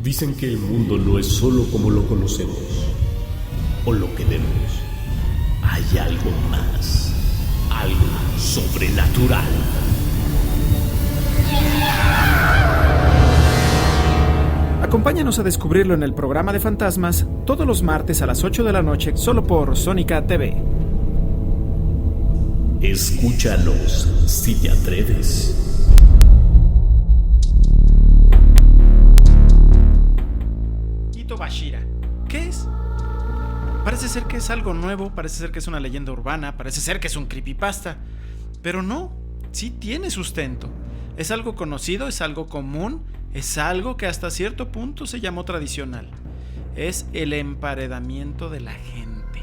Dicen que el mundo no es solo como lo conocemos o lo que vemos. Hay algo más, algo sobrenatural. Acompáñanos a descubrirlo en el programa de fantasmas todos los martes a las 8 de la noche, solo por Sónica TV. Escúchanos si te atreves. Ito Bashira, ¿qué es? Parece ser que es algo nuevo, parece ser que es una leyenda urbana, parece ser que es un creepypasta. Pero no, sí tiene sustento. Es algo conocido, es algo común, es algo que hasta cierto punto se llamó tradicional. Es el emparedamiento de la gente.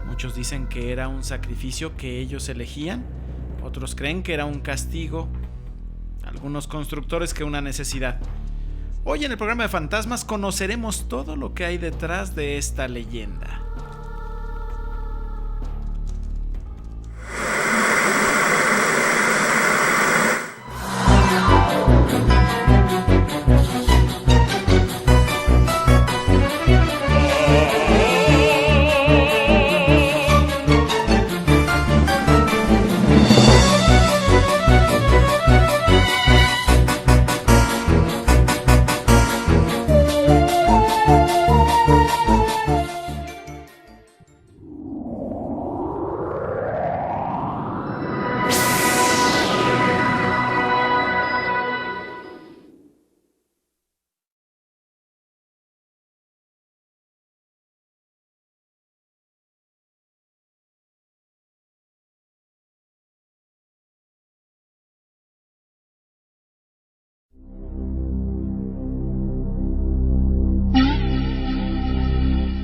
Muchos dicen que era un sacrificio que ellos elegían, otros creen que era un castigo, algunos constructores que una necesidad. Hoy en el programa de fantasmas conoceremos todo lo que hay detrás de esta leyenda.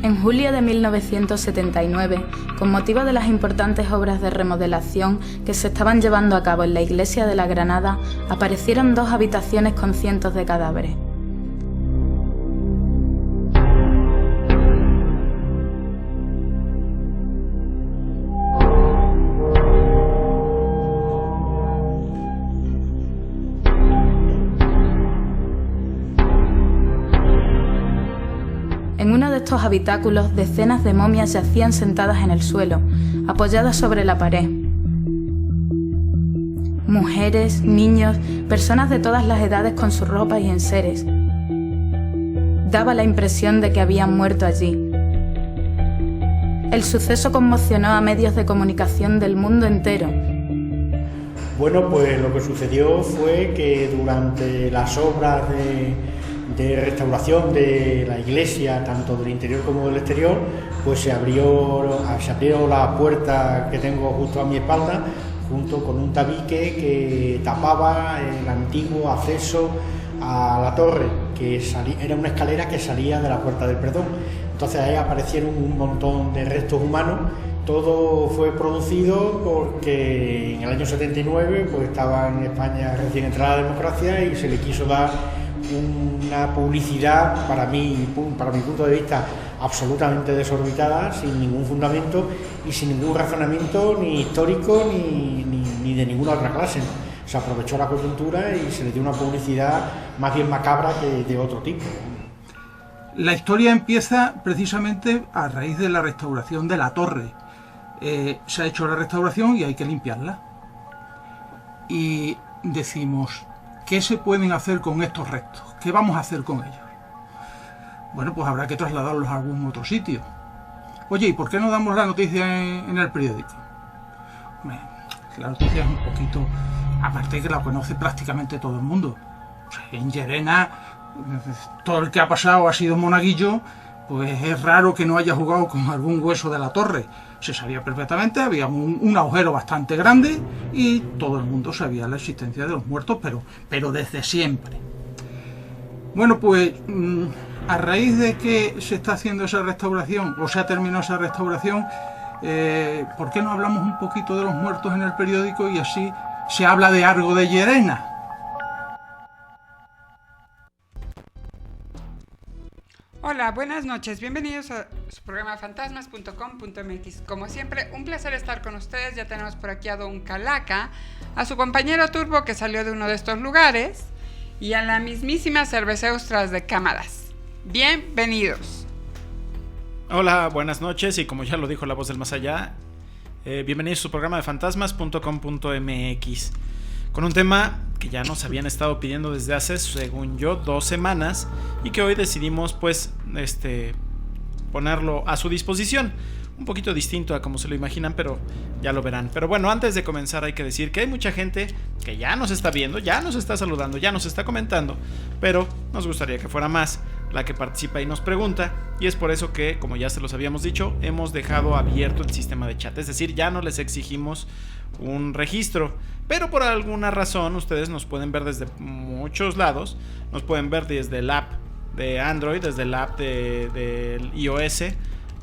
En julio de 1979, con motivo de las importantes obras de remodelación que se estaban llevando a cabo en la iglesia de la Granada, aparecieron 2 habitaciones con cientos de cadáveres. En uno de estos habitáculos, decenas de momias yacían sentadas en el suelo, apoyadas sobre la pared. Mujeres, niños, personas de todas las edades con sus ropas y enseres. Daba la impresión de que habían muerto allí. El suceso conmocionó a medios de comunicación del mundo entero. Bueno, pues lo que sucedió fue que durante las obras de restauración de la iglesia, tanto del interior como del exterior, pues se abrió la puerta que tengo justo a mi espalda, junto con un tabique que tapaba el antiguo acceso a la torre, que era una escalera que salía de la Puerta del Perdón. Entonces ahí aparecieron un montón de restos humanos. Todo fue producido porque en el año 79 pues estaba en España recién entrada la democracia y se le quiso dar una publicidad, para mi punto de vista, absolutamente desorbitada, sin ningún fundamento y sin ningún razonamiento ni histórico ni de ninguna otra clase. Se aprovechó la coyuntura y se le dio una publicidad más bien macabra que de otro tipo. La historia empieza precisamente a raíz de la restauración de la torre. Se ha hecho la restauración y hay que limpiarla. Y decimos, ¿qué se pueden hacer con estos restos? ¿Qué vamos a hacer con ellos? Bueno, pues habrá que trasladarlos a algún otro sitio. Oye, ¿y por qué no damos la noticia en el periódico? Bueno, la noticia es un poquito... Aparte que la conoce prácticamente todo el mundo. O sea, en Llerena, todo el que ha pasado ha sido monaguillo, pues es raro que no haya jugado con algún hueso de la torre. Se sabía perfectamente, había un agujero bastante grande y todo el mundo sabía la existencia de los muertos, pero desde siempre. Bueno, pues a raíz de que se está haciendo esa restauración, o se ha terminado esa restauración, ¿por qué no hablamos un poquito de los muertos en el periódico y así se habla de algo de Llerena? Hola, buenas noches, bienvenidos a su programa fantasmas.com.mx. Como siempre, un placer estar con ustedes. Ya tenemos por aquí a Don Calaca, a su compañero Turbo que salió de uno de estos lugares, y a la mismísima Cerveceros tras de cámaras. Bienvenidos. Hola, buenas noches y como ya lo dijo la voz del más allá, bienvenidos a su programa de fantasmas.com.mx con un tema que ya nos habían estado pidiendo desde hace, según yo, 2 semanas y que hoy decidimos pues ponerlo a su disposición. Un poquito distinto a como se lo imaginan, pero ya lo verán. Pero bueno, antes de comenzar hay que decir que hay mucha gente que ya nos está viendo, ya nos está saludando, ya nos está comentando, pero nos gustaría que fuera más la que participa y nos pregunta, y es por eso que, como ya se los habíamos dicho, hemos dejado abierto el sistema de chat, es decir, ya no les exigimos un registro, pero por alguna razón ustedes nos pueden ver desde muchos lados, nos pueden ver desde el app de Android, desde el app del iOS,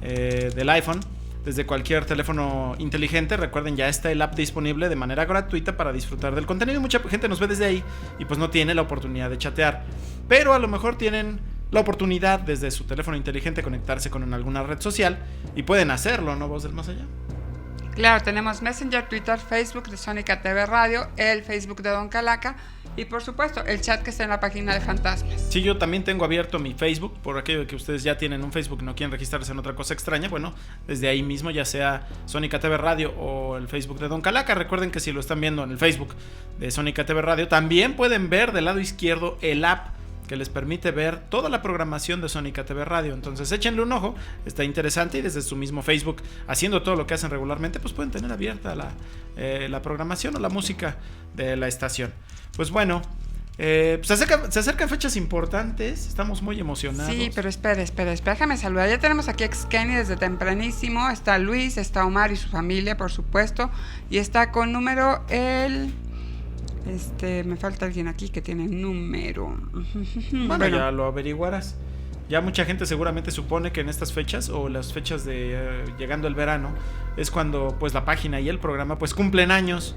del iPhone, desde cualquier teléfono inteligente. Recuerden, ya está el app disponible de manera gratuita para disfrutar del contenido. Mucha gente nos ve desde ahí y pues no tiene la oportunidad de chatear, pero a lo mejor tienen la oportunidad desde su teléfono inteligente conectarse con alguna red social y pueden hacerlo, ¿no, voz del más allá? Claro, tenemos Messenger, Twitter, Facebook de Sónica TV Radio, el Facebook de Don Calaca y por supuesto el chat que está en la página de Fantasmas. Sí, yo también tengo abierto mi Facebook, por aquello de que ustedes ya tienen un Facebook y no quieren registrarse en otra cosa extraña. Bueno, desde ahí mismo, ya sea Sónica TV Radio o el Facebook de Don Calaca. Recuerden que si lo están viendo en el Facebook de Sónica TV Radio, también pueden ver del lado izquierdo el app que les permite ver toda la programación de Sónica TV Radio. Entonces échenle un ojo, está interesante, y desde su mismo Facebook, haciendo todo lo que hacen regularmente, pues pueden tener abierta la programación o la música de la estación. Pues bueno, se acercan fechas importantes, estamos muy emocionados. Sí, pero espera, déjame saludar. Ya tenemos aquí a Xkenny desde tempranísimo, está Luis, está Omar y su familia, por supuesto, y está con número me falta alguien aquí que tiene número. Bueno, ya lo averiguarás. Ya mucha gente seguramente supone que en estas fechas o las fechas de llegando el verano es cuando pues la página y el programa pues cumplen años,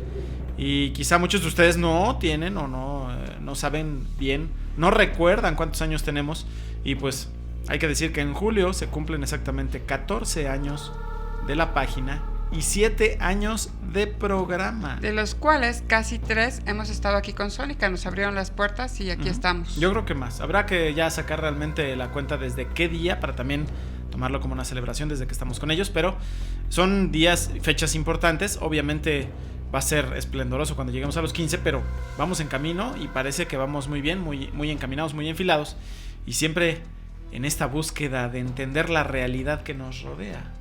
y quizá muchos de ustedes no tienen o no saben bien, no recuerdan cuántos años tenemos, y pues hay que decir que en julio se cumplen exactamente 14 años de la página y 7 años de programa, de los cuales casi 3 hemos estado aquí con Sónica. Nos abrieron las puertas y aquí estamos. Yo creo que más, habrá que ya sacar realmente la cuenta desde qué día para también tomarlo como una celebración desde que estamos con ellos, pero son fechas importantes. Obviamente va a ser esplendoroso cuando lleguemos a los 15, pero vamos en camino y parece que vamos muy bien, muy encaminados, muy enfilados, y siempre en esta búsqueda de entender la realidad que nos rodea.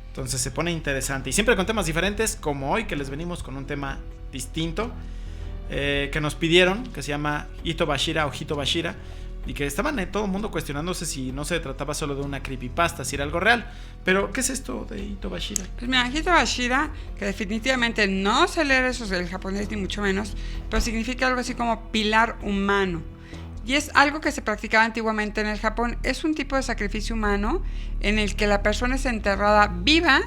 Entonces se pone interesante, y siempre con temas diferentes, como hoy, que les venimos con un tema distinto que nos pidieron, que se llama Hito Bashira o Hito Bashira, y que estaban todo el mundo cuestionándose si no se trataba solo de una creepypasta, si era algo real. Pero, ¿qué es esto de Hito Bashira? Pues mira, Hito Bashira, que definitivamente no sé leer eso del japonés ni mucho menos, pero significa algo así como pilar humano. Y es algo que se practicaba antiguamente en el Japón. Es un tipo de sacrificio humano en el que la persona es enterrada viva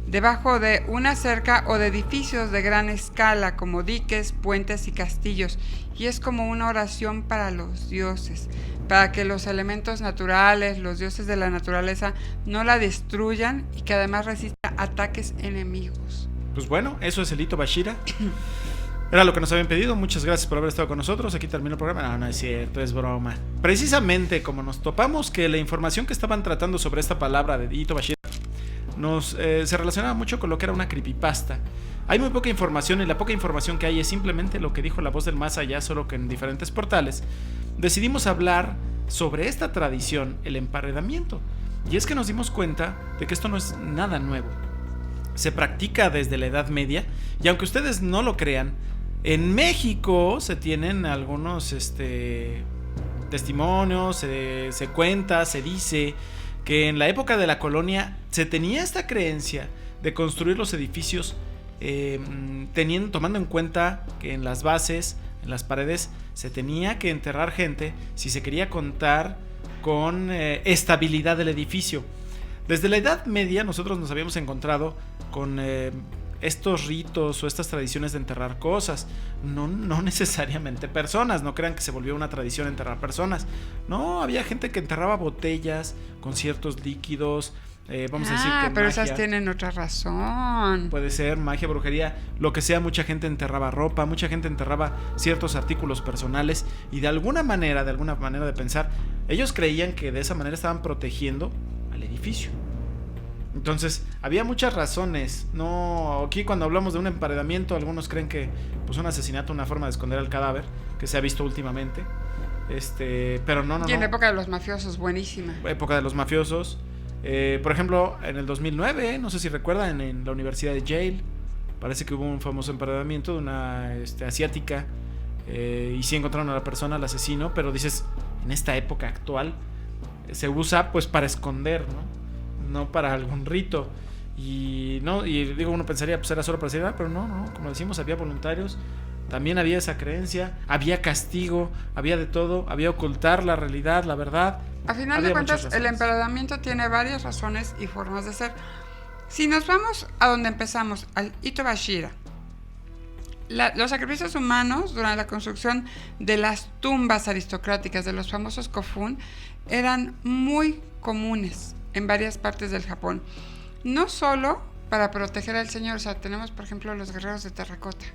debajo de una cerca o de edificios de gran escala, como diques, puentes y castillos. Y es como una oración para los dioses, para que los elementos naturales, los dioses de la naturaleza, no la destruyan y que además resista ataques enemigos. Pues bueno, eso es el Hito Bashira. Era lo que nos habían pedido. Muchas gracias por haber estado con nosotros. Aquí termina el programa. No es cierto, es broma. Precisamente como nos topamos que la información que estaban tratando sobre esta palabra de Hito Bashira se relacionaba mucho con lo que era una creepypasta. Hay muy poca información, y la poca información que hay es simplemente lo que dijo la voz del más allá, solo que en diferentes portales. Decidimos hablar sobre esta tradición, el emparedamiento. Y es que nos dimos cuenta de que esto no es nada nuevo. Se practica desde la Edad Media, y aunque ustedes no lo crean, en México se tienen algunos testimonios, se cuenta, se dice que en la época de la colonia se tenía esta creencia de construir los edificios tomando en cuenta que en las bases, en las paredes, se tenía que enterrar gente si se quería contar con estabilidad del edificio. Desde la Edad Media nosotros nos habíamos encontrado con estos ritos o estas tradiciones de enterrar cosas, no necesariamente personas. No crean que se volvió una tradición enterrar personas. No, había gente que enterraba botellas con ciertos líquidos, Vamos a decir que pero magia. esas tienen otra razón. Puede ser magia, brujería, lo que sea. Mucha gente enterraba ropa, mucha gente enterraba ciertos artículos personales y de alguna manera de pensar, ellos creían que de esa manera estaban protegiendo al edificio. Entonces, había muchas razones. No, aquí cuando hablamos de un emparedamiento, algunos creen que pues un asesinato, una forma de esconder el cadáver, que se ha visto últimamente. Pero no. Y en la época de los mafiosos, buenísima. Época de los mafiosos. Por ejemplo, en el 2009, no sé si recuerdan, en la Universidad de Yale, parece que hubo un famoso emparedamiento de una asiática, y sí encontraron a la persona, al asesino, pero dices, en esta época actual se usa pues para esconder, no para algún rito. Y digo, uno pensaría, pues era solo para decir, pero no, como decimos, había voluntarios, también había esa creencia, había castigo, había de todo, había ocultar la realidad, la verdad. A final de cuentas, el emparedamiento tiene varias razones y formas de ser. Si nos vamos a donde empezamos, al Ito-Bashira, los sacrificios humanos durante la construcción de las tumbas aristocráticas de los famosos kofun eran muy comunes en varias partes del Japón. No solo para proteger al señor, o sea, tenemos por ejemplo los guerreros de terracota,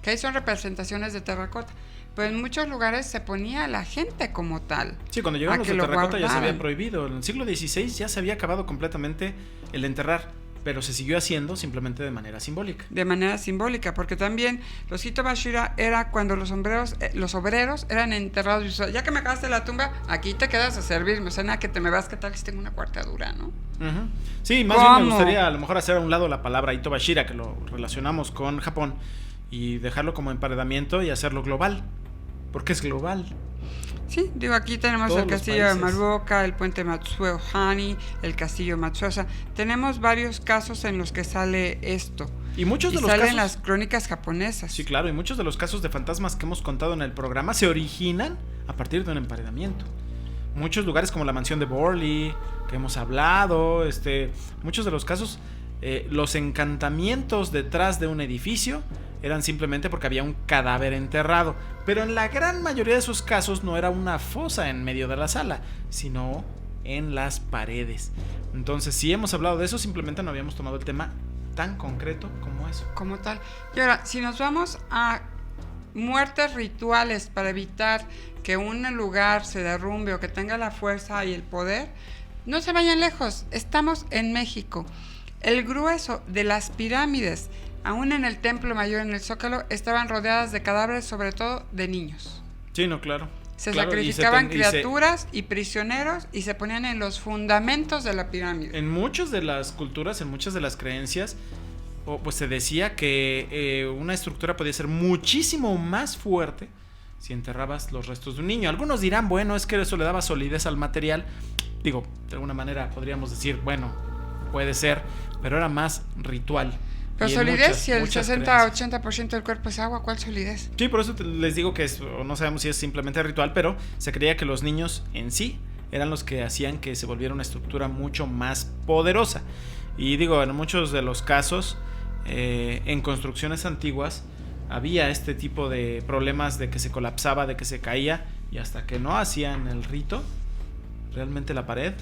que ahí son representaciones de terracota, pero en muchos lugares se ponía a la gente como tal. Sí, cuando llegaron los de terracota ya se había prohibido. En el siglo XVI ya se había acabado completamente el enterrar, pero se siguió haciendo simplemente de manera simbólica. De manera simbólica, porque también los Ito-Bashira era cuando los obreros eran enterrados. Ya que me acabaste la tumba, aquí te quedas a servirme. O sea, nada que te me vas, ¿qué tal si tengo una cuartadura, no? Sí, más bien me gustaría a lo mejor hacer a un lado la palabra Ito-Bashira, que lo relacionamos con Japón, y dejarlo como emparedamiento y hacerlo global, porque es global. Sí, digo, aquí tenemos todos el castillo de Maruoka, el puente Matsuo Hani, el castillo Matsuosa. Tenemos varios casos en los que sale esto. Y muchos de los salen casos, las crónicas japonesas. Sí, claro, y muchos de los casos de fantasmas que hemos contado en el programa se originan a partir de un emparedamiento. Muchos lugares como la mansión de Borley, que hemos hablado, muchos de los casos, los encantamientos detrás de un edificio eran simplemente porque había un cadáver enterrado. Pero en la gran mayoría de esos casos no era una fosa en medio de la sala, sino en las paredes. Entonces, si hemos hablado de eso, simplemente no habíamos tomado el tema tan concreto como eso. Como tal. Y ahora, si nos vamos a muertes rituales para evitar que un lugar se derrumbe o que tenga la fuerza y el poder, no se vayan lejos. Estamos en México. El grueso de las pirámides, aún en el Templo Mayor, en el Zócalo, estaban rodeadas de cadáveres, sobre todo de niños. Sí, no, claro. Se sacrificaban criaturas y prisioneros y se ponían en los fundamentos de la pirámide. En muchas de las culturas, en muchas de las creencias, pues se decía que una estructura podía ser muchísimo más fuerte si enterrabas los restos de un niño. Algunos dirán, bueno, es que eso le daba solidez al material. Digo, de alguna manera podríamos decir, bueno, puede ser, pero era más ritual. Pero solidez, si el 60-80% del cuerpo es agua, ¿cuál solidez? Sí, por eso les digo que no sabemos si es simplemente ritual, pero se creía que los niños en sí eran los que hacían que se volviera una estructura mucho más poderosa. Y digo, en muchos de los casos, en construcciones antiguas, había este tipo de problemas de que se colapsaba, de que se caía, y hasta que no hacían el rito, realmente la pared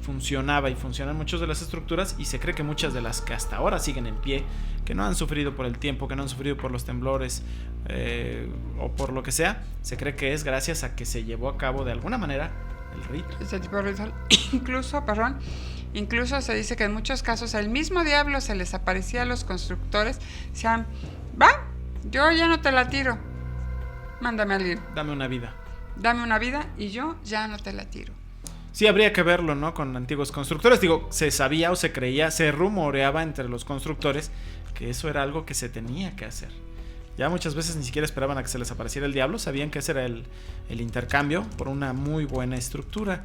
funcionaba, y funcionan muchas de las estructuras, y se cree que muchas de las que hasta ahora siguen en pie, que no han sufrido por el tiempo, que no han sufrido por los temblores, o por lo que sea, se cree que es gracias a que se llevó a cabo de alguna manera el rito. Este tipo de ritual. Incluso se dice que en muchos casos el mismo diablo se les aparecía a los constructores, decían, va, yo ya no te la tiro, mándame a alguien. Dame una vida y yo ya no te la tiro. Sí, habría que verlo, ¿no? Con antiguos constructores. Digo, se sabía o se creía, se rumoreaba entre los constructores que eso era algo que se tenía que hacer. Ya muchas veces ni siquiera esperaban a que se les apareciera el diablo, sabían que ese era el intercambio por una muy buena estructura.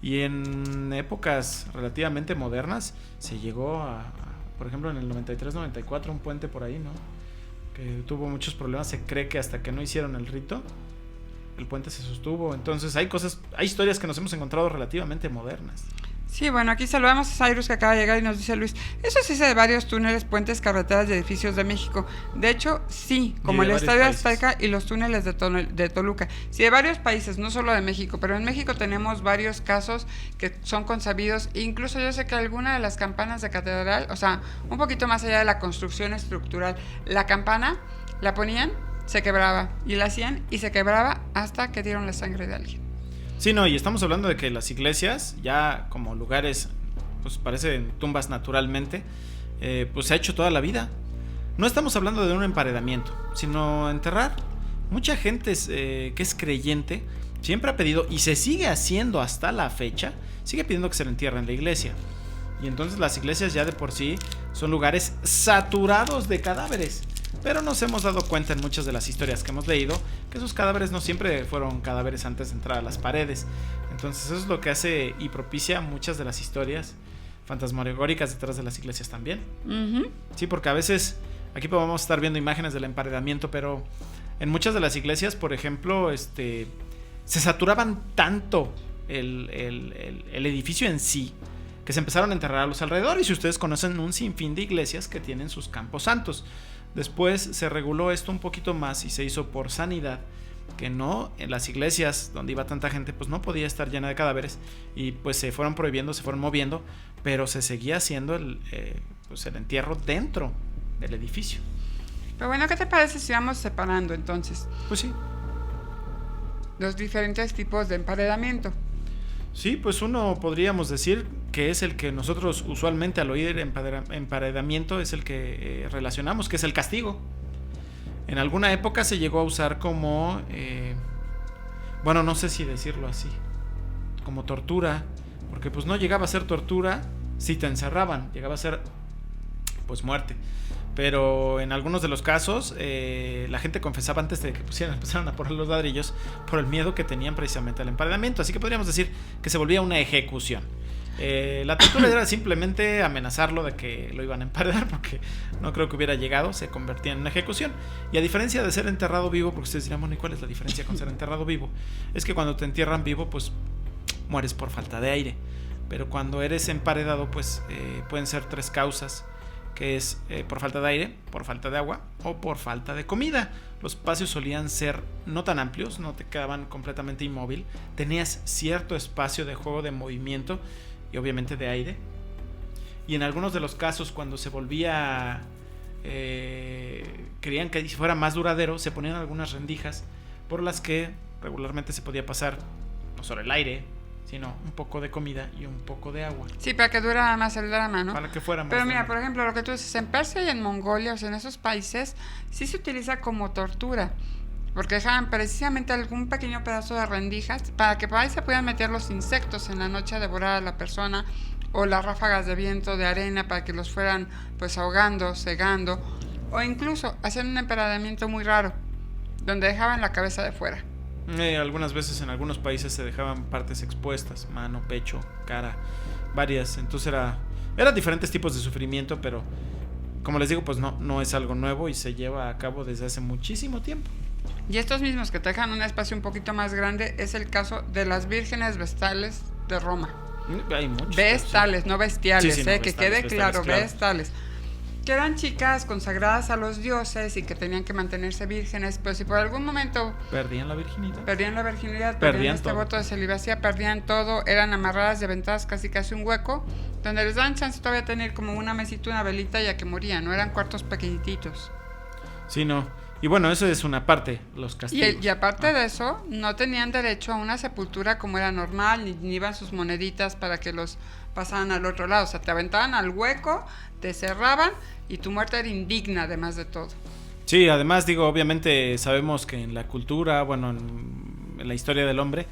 Y en épocas relativamente modernas se llegó a por ejemplo, en el 93-94, un puente por ahí, ¿no? Que tuvo muchos problemas. Se cree que hasta que no hicieron el rito, el puente se sostuvo. Entonces hay historias que nos hemos encontrado relativamente modernas. Sí, bueno, aquí saludamos a Cyrus que acaba de llegar y nos dice Luis, eso sí se de varios túneles, puentes, carreteras y edificios de México. De hecho, sí, como el Estadio Azteca y los túneles de Toluca. Sí, de varios países, no solo de México, pero en México tenemos varios casos que son consabidos. Incluso yo sé que alguna de las campanas de catedral, o sea, un poquito más allá de la construcción estructural, la campana la ponían, se quebraba, y la hacían y se quebraba hasta que dieron la sangre de alguien. Sí, no, y estamos hablando de que las iglesias, ya como lugares, pues parecen tumbas naturalmente, pues se ha hecho toda la vida. No estamos hablando de un emparedamiento, sino enterrar. Mucha gente que es creyente siempre ha pedido, y se sigue haciendo hasta la fecha, sigue pidiendo que se le entierre en la iglesia. Y entonces las iglesias ya de por sí son lugares saturados de cadáveres. Pero nos hemos dado cuenta en muchas de las historias que hemos leído que esos cadáveres no siempre fueron cadáveres antes de entrar a las paredes. Entonces eso es lo que hace y propicia muchas de las historias fantasmagóricas detrás de las iglesias también. Uh-huh. Sí, porque a veces aquí podemos estar viendo imágenes del emparedamiento, pero en muchas de las iglesias, por ejemplo, se saturaban tanto el edificio en sí que se empezaron a enterrar a los alrededores. Y ustedes conocen un sinfín de iglesias que tienen sus campos santos. Después se reguló esto un poquito más y se hizo por sanidad, que no, en las iglesias donde iba tanta gente pues no podía estar llena de cadáveres, y pues se fueron prohibiendo, se fueron moviendo, pero se seguía haciendo el entierro dentro del edificio. Pero bueno, ¿qué te parece si vamos separando entonces? Pues sí. Los diferentes tipos de emparedamiento. Sí, pues uno podríamos decir que es el que nosotros usualmente al oír emparedamiento es el que relacionamos, que es el castigo. En alguna época se llegó a usar como, bueno, no sé si decirlo así, como tortura, porque pues no llegaba a ser tortura si te encerraban, llegaba a ser pues muerte. Pero en algunos de los casos la gente confesaba antes de que empezaran a poner los ladrillos por el miedo que tenían precisamente al emparedamiento. Así que podríamos decir que se volvía una ejecución. La tortura era simplemente amenazarlo de que lo iban a emparedar, porque no creo que hubiera llegado, se convertía en una ejecución. Y a diferencia de ser enterrado vivo, porque ustedes dirán, bueno, ¿y cuál es la diferencia con ser enterrado vivo? Es que cuando te entierran vivo, pues mueres por falta de aire. Pero cuando eres emparedado, pues pueden ser 3 causas, que es por falta de aire, por falta de agua o por falta de comida. Los espacios solían ser no tan amplios, no te quedaban completamente inmóvil, tenías cierto espacio de juego, de movimiento y obviamente de aire. Y en algunos de los casos, cuando se volvía querían que fuera más duradero, se ponían algunas rendijas por las que regularmente se podía pasar no solo el aire, sino un poco de comida y un poco de agua. Sí, para que durara más el drama, ¿no? Para que fuera más. Pero mira, por ejemplo, lo que tú dices, en Persia y en Mongolia, o sea, en esos países, sí se utiliza como tortura, porque dejaban precisamente algún pequeño pedazo de rendijas para que por ahí se puedan meter los insectos en la noche a devorar a la persona, o las ráfagas de viento, de arena, para que los fueran pues ahogando, cegando, o incluso hacían un emparedamiento muy raro, donde dejaban la cabeza de fuera. Algunas veces en algunos países se dejaban partes expuestas, mano, pecho, cara, varias. Entonces eran diferentes tipos de sufrimiento, pero como les digo, pues no es algo nuevo y se lleva a cabo desde hace muchísimo tiempo. Y estos mismos que te dejan un espacio un poquito más grande es el caso de las vírgenes vestales de Roma. Hay muchos. Vestales, sí. No bestiales, sí, no, que quede claro, vestales. Que eran chicas consagradas a los dioses y que tenían que mantenerse vírgenes, pero si por algún momento perdían la virginidad, perdían este voto de celibacia, perdían todo, eran amarradas y aventadas casi un hueco, donde les daban chance todavía de tener como una mesita, una velita, ya que morían, no eran cuartos pequeñitos. Sí, no. Y bueno, eso es una parte, los castigos. Y aparte de eso, no tenían derecho a una sepultura como era normal, ni iban sus moneditas para que los pasaban al otro lado. O sea, te aventaban al hueco, te cerraban y tu muerte era indigna, además de todo. Sí, además, digo, obviamente sabemos que en la cultura, bueno, en la historia del hombre,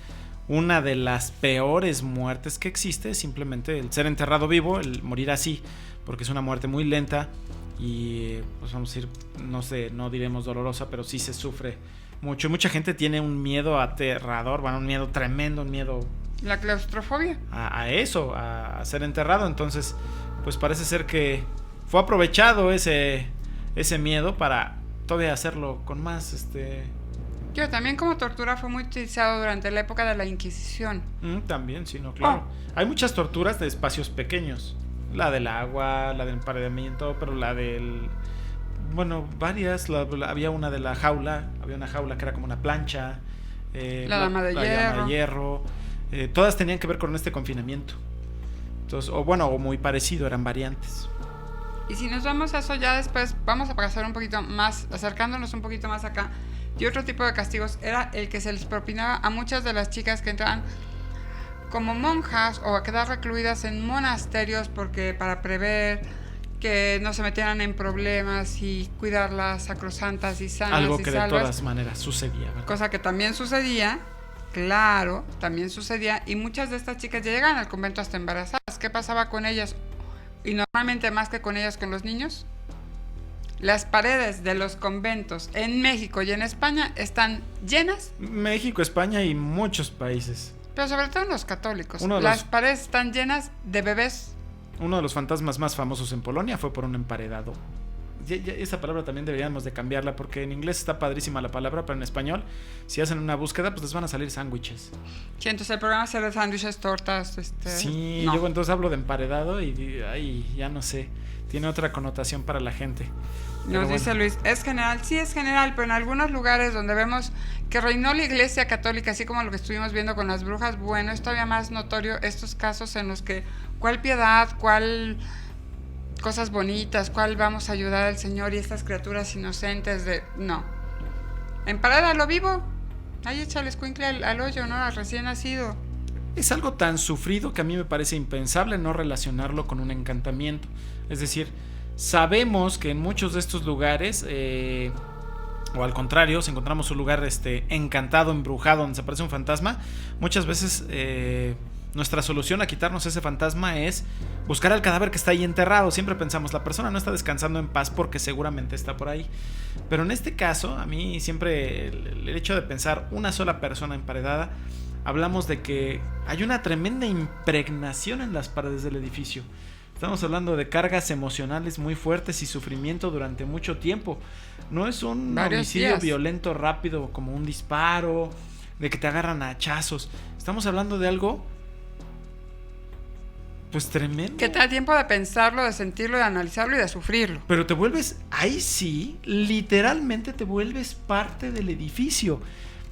una de las peores muertes que existe es simplemente el ser enterrado vivo, el morir así, porque es una muerte muy lenta. Y pues vamos a decir, no sé, no diremos dolorosa, pero sí se sufre mucho. Mucha gente tiene un miedo aterrador, bueno, un miedo tremendo, un miedo... La claustrofobia. A eso, a ser enterrado. Entonces, pues parece ser que fue aprovechado ese miedo para todavía hacerlo con más Yo también como tortura fue muy utilizado durante la época de la Inquisición. También, sí, no, claro. Hay muchas torturas de espacios pequeños. La del agua, la del emparedamiento, pero la del... Bueno, varias. Había una de la jaula, había una jaula que era como una plancha. La dama de hierro. Todas tenían que ver con este confinamiento. Entonces, o muy parecido, eran variantes. Y si nos vamos a eso ya después, vamos a pasar un poquito más, acercándonos un poquito más acá. Y otro tipo de castigos era el que se les propinaba a muchas de las chicas que entraban como monjas o a quedar recluidas en monasterios porque para prever que no se metieran en problemas y cuidar las sacrosantas y sanas algo que y salvas, de todas maneras sucedía, ¿verdad? Cosa que también sucedía, claro, también sucedía, y muchas de estas chicas ya llegaban al convento hasta embarazadas. ¿Qué pasaba con ellas? Y normalmente más que con ellas, con los niños. Las paredes de los conventos en México y en España están llenas. México, España y muchos países. Pero sobre todo en los católicos. Las paredes están llenas de bebés. Uno de los fantasmas más famosos en Polonia fue por un emparedado. Esa palabra también deberíamos de cambiarla porque en inglés está padrísima la palabra, pero en español, si hacen una búsqueda, pues les van a salir sándwiches. Sí, entonces el programa será de sándwiches, tortas, Sí, no. yo entonces hablo de emparedado y ya no sé, tiene otra connotación para la gente. Nos dice Luis, es general, sí es general, pero en algunos lugares donde vemos que reinó la Iglesia Católica, así como lo que estuvimos viendo con las brujas, bueno, es todavía más notorio estos casos en los que cuál piedad, cuál cosas bonitas, cuál vamos a ayudar al Señor y estas criaturas inocentes de... No. Emparedar a lo vivo, ahí échale escuincle al hoyo, ¿no? Al recién nacido. Es algo tan sufrido que a mí me parece impensable no relacionarlo con un encantamiento. Es decir, sabemos que en muchos de estos lugares, o al contrario, si encontramos un lugar encantado, embrujado, donde se aparece un fantasma, muchas veces nuestra solución a quitarnos ese fantasma es buscar al cadáver que está ahí enterrado. Siempre pensamos, la persona no está descansando en paz porque seguramente está por ahí. Pero en este caso, a mí siempre el hecho de pensar una sola persona emparedada, hablamos de que hay una tremenda impregnación en las paredes del edificio. Estamos hablando de cargas emocionales muy fuertes y sufrimiento durante mucho tiempo. No es un homicidio violento rápido como un disparo, de que te agarran a hachazos. Estamos hablando de algo pues tremendo. Que te da tiempo de pensarlo, de sentirlo, de analizarlo y de sufrirlo. Pero te vuelves, ahí sí, literalmente te vuelves parte del edificio.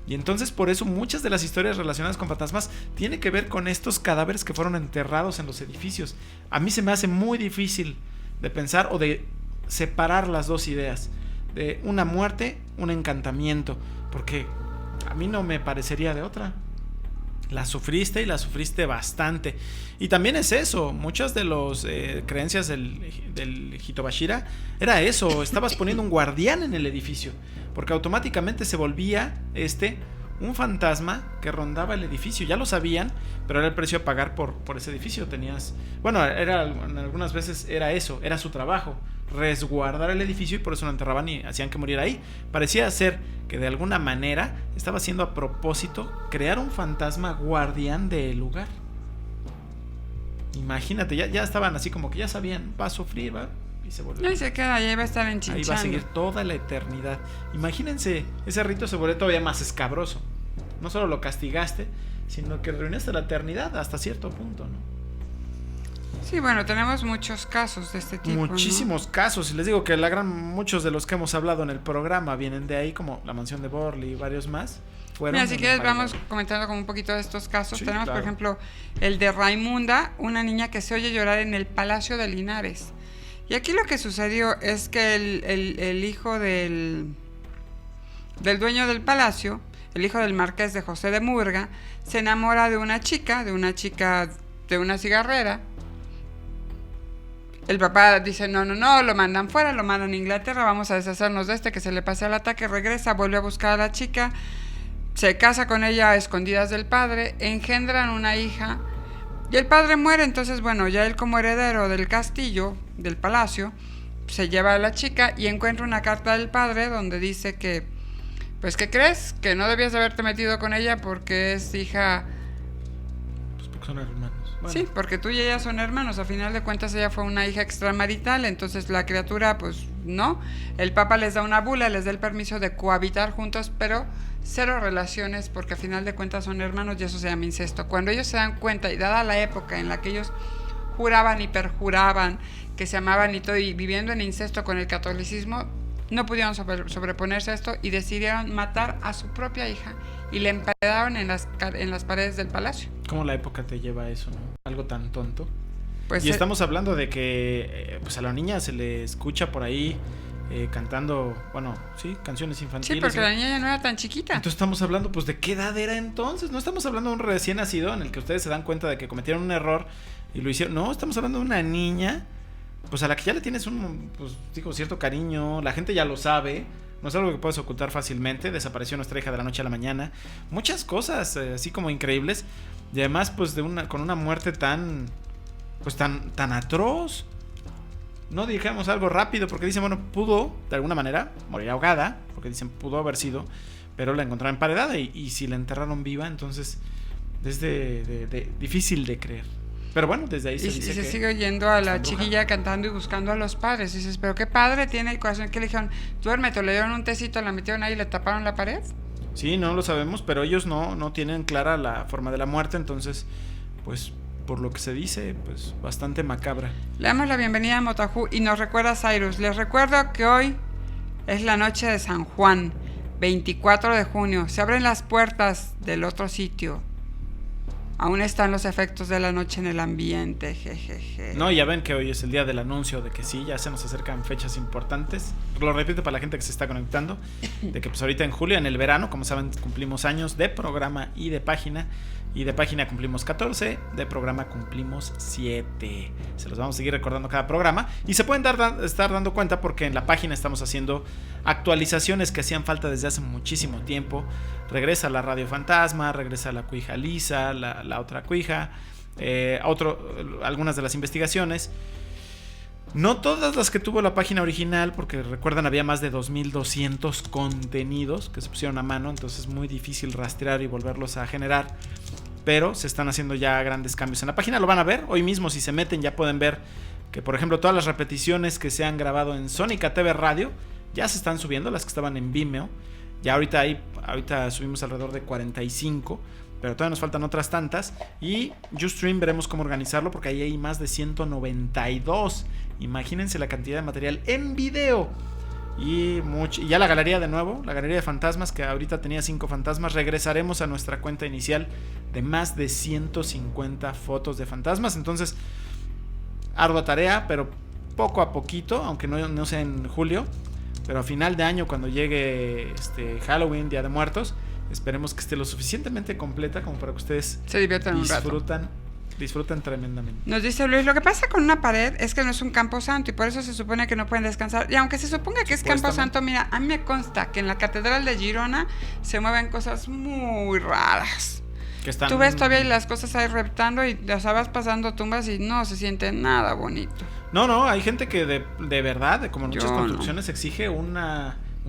Y entonces por eso muchas de las historias relacionadas con fantasmas tienen que ver con estos cadáveres que fueron enterrados en los edificios. A mí se me hace muy difícil de pensar o de separar las dos ideas. De una muerte, un encantamiento. Porque a mí no me parecería de otra. La sufriste y la sufriste bastante. Y también es eso. Muchas de las creencias del Hitobashira era eso. Estabas poniendo un guardián en el edificio. Porque automáticamente se volvía un fantasma que rondaba el edificio. Ya lo sabían, pero era el precio a pagar por ese edificio. Algunas veces era eso, era su trabajo, resguardar el edificio, y por eso lo enterraban y hacían que muriera ahí. Parecía ser que de alguna manera estaba haciendo a propósito crear un fantasma guardián del lugar. Imagínate, ya estaban así como que ya sabían, va a sufrir, va. Y se volvió. Ahí se queda, ahí va a estar enchinchando. Ahí va a seguir toda la eternidad. Imagínense, ese rito se vuelve todavía más escabroso. No solo lo castigaste, sino que arruinaste la eternidad hasta cierto punto, ¿no? Sí, bueno, tenemos muchos casos de este tipo. Muchísimos casos. Y les digo que muchos de los que hemos hablado en el programa vienen de ahí, como la mansión de Borley y varios más. Mira, si quieres vamos comentando como un poquito de estos casos. Sí, tenemos, claro. por ejemplo, el de Raimunda, una niña que se oye llorar en el Palacio de Linares. Y aquí lo que sucedió es que el hijo del dueño del palacio, el hijo del marqués de José de Murga, se enamora de una chica de una cigarrera. El papá dice, no, lo mandan fuera, lo mandan a Inglaterra, vamos a deshacernos de que se le pase el ataque, regresa, vuelve a buscar a la chica, se casa con ella a escondidas del padre, engendran una hija, y el padre muere. Entonces, bueno, ya él como heredero del castillo, del palacio, se lleva a la chica y encuentra una carta del padre donde dice que, pues, ¿qué crees? Que no debías de haberte metido con ella porque es hija... Pues porque son hermanos. Bueno. Sí, porque tú y ella son hermanos. A final de cuentas ella fue una hija extramarital, entonces la criatura, pues, no. El papa les da una bula, les da el permiso de cohabitar juntos, pero cero relaciones, porque a final de cuentas son hermanos y eso se llama incesto. Cuando ellos se dan cuenta, y dada la época en la que ellos juraban y perjuraban que se amaban y todo, y viviendo en incesto con el catolicismo, no pudieron sobreponerse a esto y decidieron matar a su propia hija y le emparedaron en las paredes del palacio. ¿Cómo la época te lleva a eso, no? Algo tan tonto. Pues y estamos hablando de que pues a la niña se le escucha por ahí cantando, bueno, sí, canciones infantiles. Sí, porque la niña ya no era tan chiquita. Entonces estamos hablando, pues, ¿de qué edad era entonces? No estamos hablando de un recién nacido en el que ustedes se dan cuenta de que cometieron un error y lo hicieron. No, estamos hablando de una niña, pues, a la que ya le tienes pues, digo, cierto cariño. La gente ya lo sabe. No es algo que puedes ocultar fácilmente. Desapareció nuestra hija de la noche a la mañana. Muchas cosas, así como increíbles. Y además, pues, con una muerte tan atroz. No digamos algo rápido, porque dicen, bueno, pudo de alguna manera morir ahogada, porque dicen pudo haber sido, pero la encontraron emparedada y si la enterraron viva, entonces es difícil de creer. Pero bueno, desde ahí se dice se que sigue oyendo a la chiquilla cantando y buscando a los padres. Y dices, pero qué padre tiene el corazón, que le dijeron, duérmete, le dieron un tecito, la metieron ahí y le taparon la pared. Sí, no lo sabemos, pero ellos no tienen clara la forma de la muerte, entonces, pues, por lo que se dice, pues bastante macabra. Le damos la bienvenida a Motajú y nos recuerda Cyrus. Les recuerdo que hoy es la noche de San Juan, 24 de junio. Se abren las puertas del otro sitio. Aún están los efectos de la noche en el ambiente, jejeje. No, ya ven que hoy es el día del anuncio de que sí, ya se nos acercan fechas importantes. Lo repito para la gente que se está conectando, de que pues ahorita en julio, en el verano, como saben, cumplimos años de programa y de página. Y de página cumplimos 14, de programa cumplimos 7. Se los vamos a seguir recordando cada programa. Y se pueden estar dando cuenta porque en la página estamos haciendo actualizaciones que hacían falta desde hace muchísimo tiempo. Regresa la Radio Fantasma, regresa la Cuija Lisa, la otra Cuija, algunas de las investigaciones. No todas las que tuvo la página original, porque recuerdan había más de 2200 contenidos que se pusieron a mano, entonces es muy difícil rastrear y volverlos a generar. Pero se están haciendo ya grandes cambios en la página, lo van a ver hoy mismo. Si se meten ya pueden ver que, por ejemplo, todas las repeticiones que se han grabado en Sónica TV Radio ya se están subiendo, las que estaban en Vimeo. Ya ahorita subimos alrededor de 45, pero todavía nos faltan otras tantas. Y Ustream veremos cómo organizarlo, porque ahí hay más de 192. Imagínense la cantidad de material en video. Y ya la galería de nuevo, la galería de fantasmas, que ahorita tenía 5 fantasmas. Regresaremos a nuestra cuenta inicial de más de 150 fotos de fantasmas. Entonces, ardua tarea, pero poco a poquito, aunque no sea en julio, pero a final de año, cuando llegue Halloween, Día de Muertos, esperemos que esté lo suficientemente completa como para que ustedes se diviertan un rato. Disfrutan tremendamente. Nos dice Luis, lo que pasa con una pared es que no es un campo santo y por eso se supone que no pueden descansar. Y aunque se suponga que es campo santo, mira, a mí me consta que en la Catedral de Girona se mueven cosas muy raras. Tú ves todavía las cosas ahí reptando y las vas pasando tumbas y no se siente nada bonito. No, hay gente que de verdad, como en muchas construcciones, exige un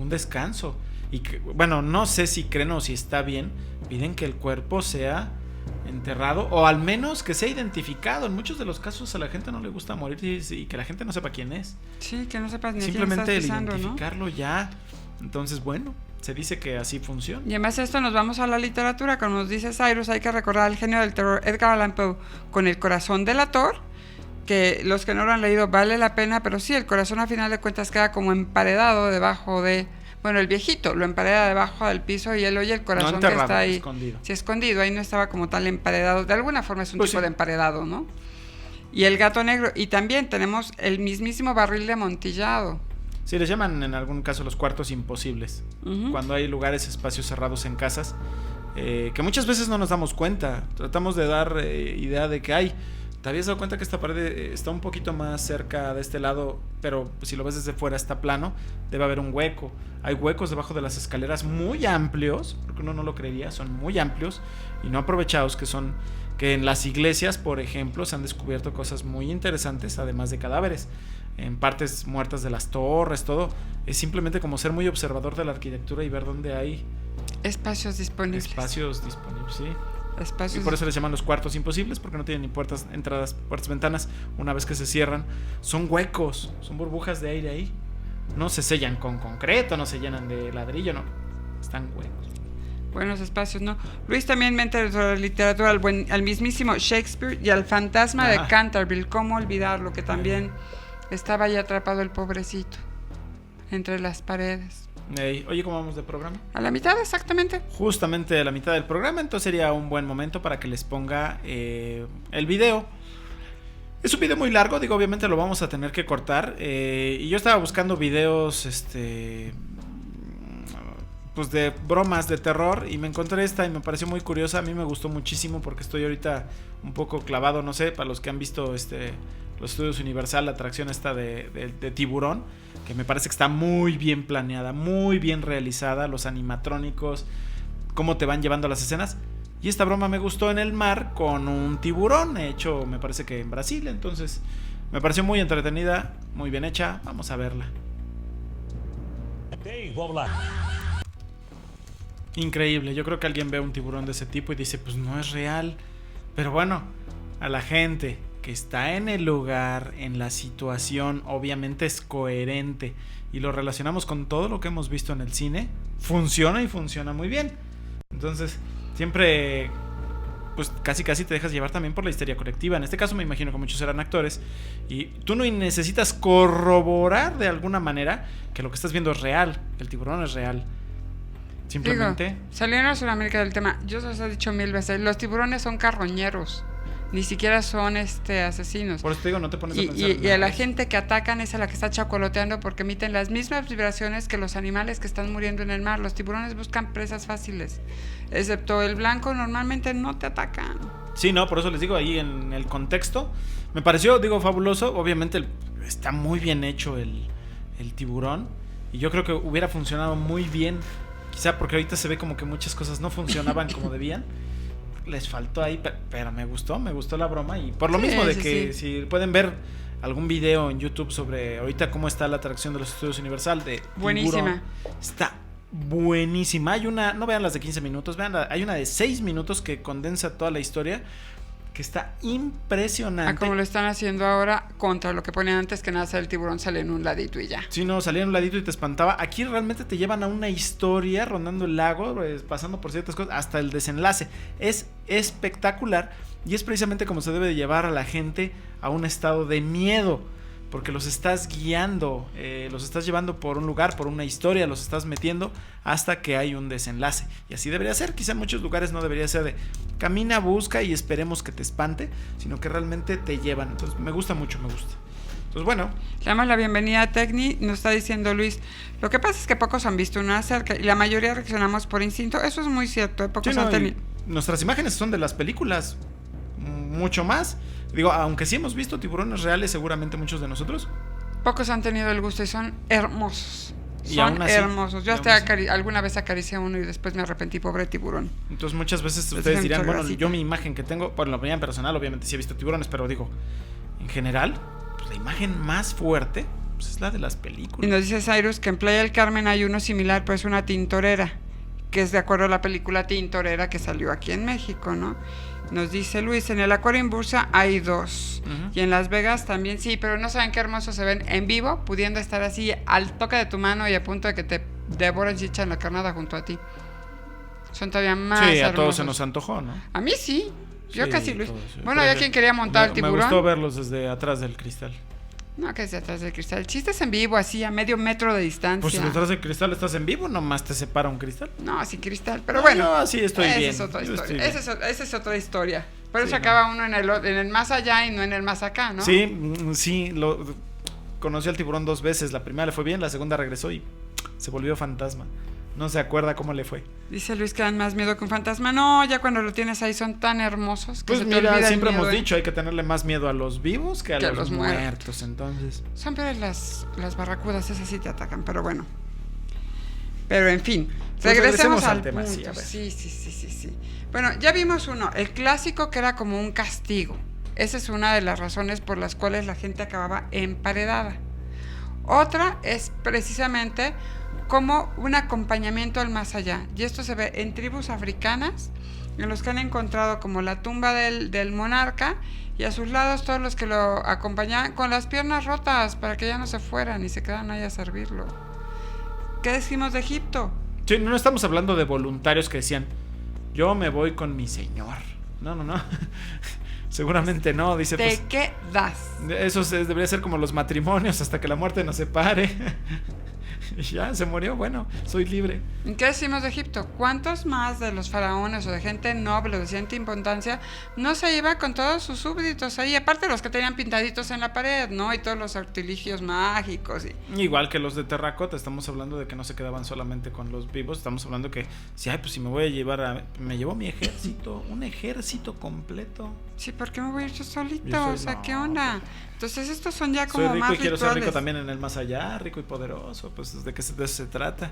descanso. Y que, bueno, no sé si creen o si está bien, piden que el cuerpo sea enterrado o al menos que sea identificado. En muchos de los casos a la gente no le gusta morir y que la gente no sepa quién es. Sí, que no sepas ni simplemente quién estás pisando, el identificarlo, ¿no? Ya. Entonces, bueno, se dice que así funciona. Y en base a esto nos vamos a la literatura. Como nos dice Cyrus, hay que recordar al genio del terror Edgar Allan Poe con El corazón delator, que los que no lo han leído vale la pena, pero sí, el corazón a final de cuentas queda como emparedado debajo de... Bueno, el viejito lo empareda debajo del piso y él oye el corazón no enterrado, que está ahí. Escondido. Sí, escondido, ahí no estaba como tal emparedado. De alguna forma es un tipo de emparedado, ¿no? Y el gato negro. Y también tenemos el mismísimo barril de amontillado. Sí, les llaman en algún caso los cuartos imposibles. Cuando hay lugares, espacios cerrados en casas, que muchas veces no nos damos cuenta. Tratamos de dar idea de que hay... ¿Te habías dado cuenta que esta pared está un poquito más cerca de este lado, pero si lo ves desde fuera está plano? Debe haber un hueco. Hay huecos debajo de las escaleras muy amplios, porque uno no lo creería, son muy amplios y no aprovechados, que en las iglesias, por ejemplo, se han descubierto cosas muy interesantes, además de cadáveres, en partes muertas de las torres, todo. Es simplemente como ser muy observador de la arquitectura y ver dónde hay espacios disponibles. Sí. Y por eso les llaman los cuartos imposibles, porque no tienen ni puertas, entradas, puertas, ventanas. Una vez que se cierran, son huecos, son burbujas de aire ahí. No se sellan con concreto, no se llenan de ladrillo, no. Están huecos. buenos espacios, ¿no? Luis también mente de la literatura al mismísimo Shakespeare y al fantasma de Canterville. ¿Cómo olvidarlo? Que también estaba ahí atrapado el pobrecito entre las paredes. Oye, ¿cómo vamos de programa? A la mitad, exactamente. Justamente a la mitad del programa, entonces sería un buen momento para que les ponga el video. Es un video muy largo, digo, obviamente lo vamos a tener que cortar. Y yo estaba buscando videos, pues de bromas de terror, y me encontré esta y me pareció muy curiosa. A mí me gustó muchísimo porque estoy ahorita un poco clavado, no sé, para los que han visto los estudios Universal, la atracción esta de tiburón, que me parece que está muy bien planeada, muy bien realizada, los animatrónicos, cómo te van llevando las escenas. Y esta broma me gustó en el mar con un tiburón, hecho me parece que en Brasil, entonces me pareció muy entretenida, muy bien hecha, vamos a verla. Increíble, yo creo que alguien ve un tiburón de ese tipo y dice, pues no es real, pero bueno, a la gente que está en el lugar, en la situación, obviamente es coherente y lo relacionamos con todo lo que hemos visto en el cine, funciona y funciona muy bien. Entonces, siempre, pues casi te dejas llevar también por la histeria colectiva. En este caso me imagino que muchos eran actores y tú no necesitas corroborar de alguna manera que lo que estás viendo es real, que el tiburón es real. Simplemente saliendo a Sudamérica del tema, yo se los he dicho 1000 veces, los tiburones son carroñeros, ni siquiera son asesinos. Por eso te digo, no te pones a pensar. Y a la gente que atacan es a la que está chacoloteando porque emiten las mismas vibraciones que los animales que están muriendo en el mar. Los tiburones buscan presas fáciles, excepto el blanco, normalmente no te atacan. Sí, no, por eso les digo, ahí en el contexto me pareció, digo, fabuloso. Obviamente está muy bien hecho el tiburón y yo creo que hubiera funcionado muy bien. Quizá porque ahorita se ve como que muchas cosas no funcionaban como debían. Les faltó ahí, pero me gustó la broma. Y por lo mismo de que si pueden ver algún video en YouTube sobre ahorita cómo está la atracción de los estudios Universal de buenísima. Tiburón, está buenísima. Hay una, no vean las de 15 minutos, vean hay una de 6 minutos que condensa toda la historia, que está impresionante. Como lo están haciendo ahora contra lo que ponían antes, que nada, el tiburón sale en un ladito y ya. Sí, no, salía en un ladito y te espantaba. Aquí realmente te llevan a una historia rondando el lago, pasando por ciertas cosas, hasta el desenlace. Es espectacular y es precisamente como se debe de llevar a la gente a un estado de miedo, porque los estás guiando, los estás llevando por un lugar, por una historia, los estás metiendo hasta que hay un desenlace. Y así debería ser. Quizá en muchos lugares no debería ser de camina, busca y esperemos que te espante, sino que realmente te llevan. Entonces me gusta mucho, me gusta. Entonces bueno. Le damos la bienvenida a Tecni, nos está diciendo Luis. Lo que pasa es que pocos han visto una cerca y la mayoría reaccionamos por instinto. Eso es muy cierto, pocos han tenido. Nuestras imágenes son de las películas, mucho más. Digo, aunque sí hemos visto tiburones reales, seguramente muchos de nosotros. Pocos han tenido el gusto y son hermosos. Son hermosos. Yo hasta alguna vez acaricié uno y después me arrepentí, pobre tiburón. Entonces muchas veces ustedes dirán, bueno, yo mi imagen que tengo, por la opinión personal, obviamente sí he visto tiburones, pero digo, en general, pues la imagen más fuerte pues es la de las películas. Y nos dice Cyrus que en Playa del Carmen hay uno similar, pero es una tintorera, que es de acuerdo a la película Tintorera que salió aquí en México, ¿no? Nos dice Luis, en el acuario en Bursa hay 2. Y en Las Vegas también sí, pero no saben qué hermosos se ven en vivo, pudiendo estar así al toque de tu mano y a punto de que te devoren y echan la carnada junto a ti. Son todavía más hermosos. Sí, a todos se nos antojó, ¿no? A mí sí. Yo sí, casi, Luis. Todos, sí. Bueno, había quien quería montar el tiburón. Me gustó verlos desde atrás del cristal. No, que es atrás del cristal. El chiste es en vivo, así, a medio metro de distancia. Pues si detrás del cristal estás en vivo, nomás te separa un cristal. No, sin cristal. Pero bueno. Yo así estoy bien. Esa es otra historia. Esa es otra historia. Por eso sí, acaba uno en el más allá y no en el más acá, ¿no? Sí, conocí al tiburón 2 veces. La primera le fue bien, la segunda regresó y se volvió fantasma. No se acuerda cómo le fue. Dice Luis que dan más miedo que un fantasma. No, ya cuando lo tienes ahí son tan hermosos que pues se te mira, olvida siempre el miedo, hemos dicho, hay que tenerle más miedo a los vivos que a los muertos. Entonces son peores las barracudas, esas sí te atacan, pero bueno. Pero en fin, pues regresemos al tema. Punto. Sí. Bueno, ya vimos uno, el clásico que era como un castigo. Esa es una de las razones por las cuales la gente acababa emparedada. Otra es precisamente como un acompañamiento al más allá. Y esto se ve en tribus africanas, en los que han encontrado como la tumba del monarca y a sus lados todos los que lo acompañaban con las piernas rotas para que ya no se fueran y se quedaran ahí a servirlo. ¿Qué decimos de Egipto? Sí, no estamos hablando de voluntarios que decían, yo me voy con mi señor. No. Seguramente no, dice. ¿De pues, qué das? Eso debería ser como los matrimonios, hasta que la muerte nos separe. Y ya, se murió, bueno, soy libre. ¿Qué decimos de Egipto? ¿Cuántos más de los faraones o de gente noble o de cierta importancia no se iba con todos sus súbditos ahí? Aparte de los que tenían pintaditos en la pared, ¿no? Y todos los artilugios mágicos. Igual que los de terracota, estamos hablando de que no se quedaban solamente con los vivos, estamos hablando que, si me voy a llevar me llevo mi ejército, un ejército completo. Sí, ¿por qué me voy a ir yo solito? Yo ¿qué onda? Entonces estos son ya como soy rico más y quiero ser rico rituales. También en el más allá, rico y poderoso, pues de eso se trata.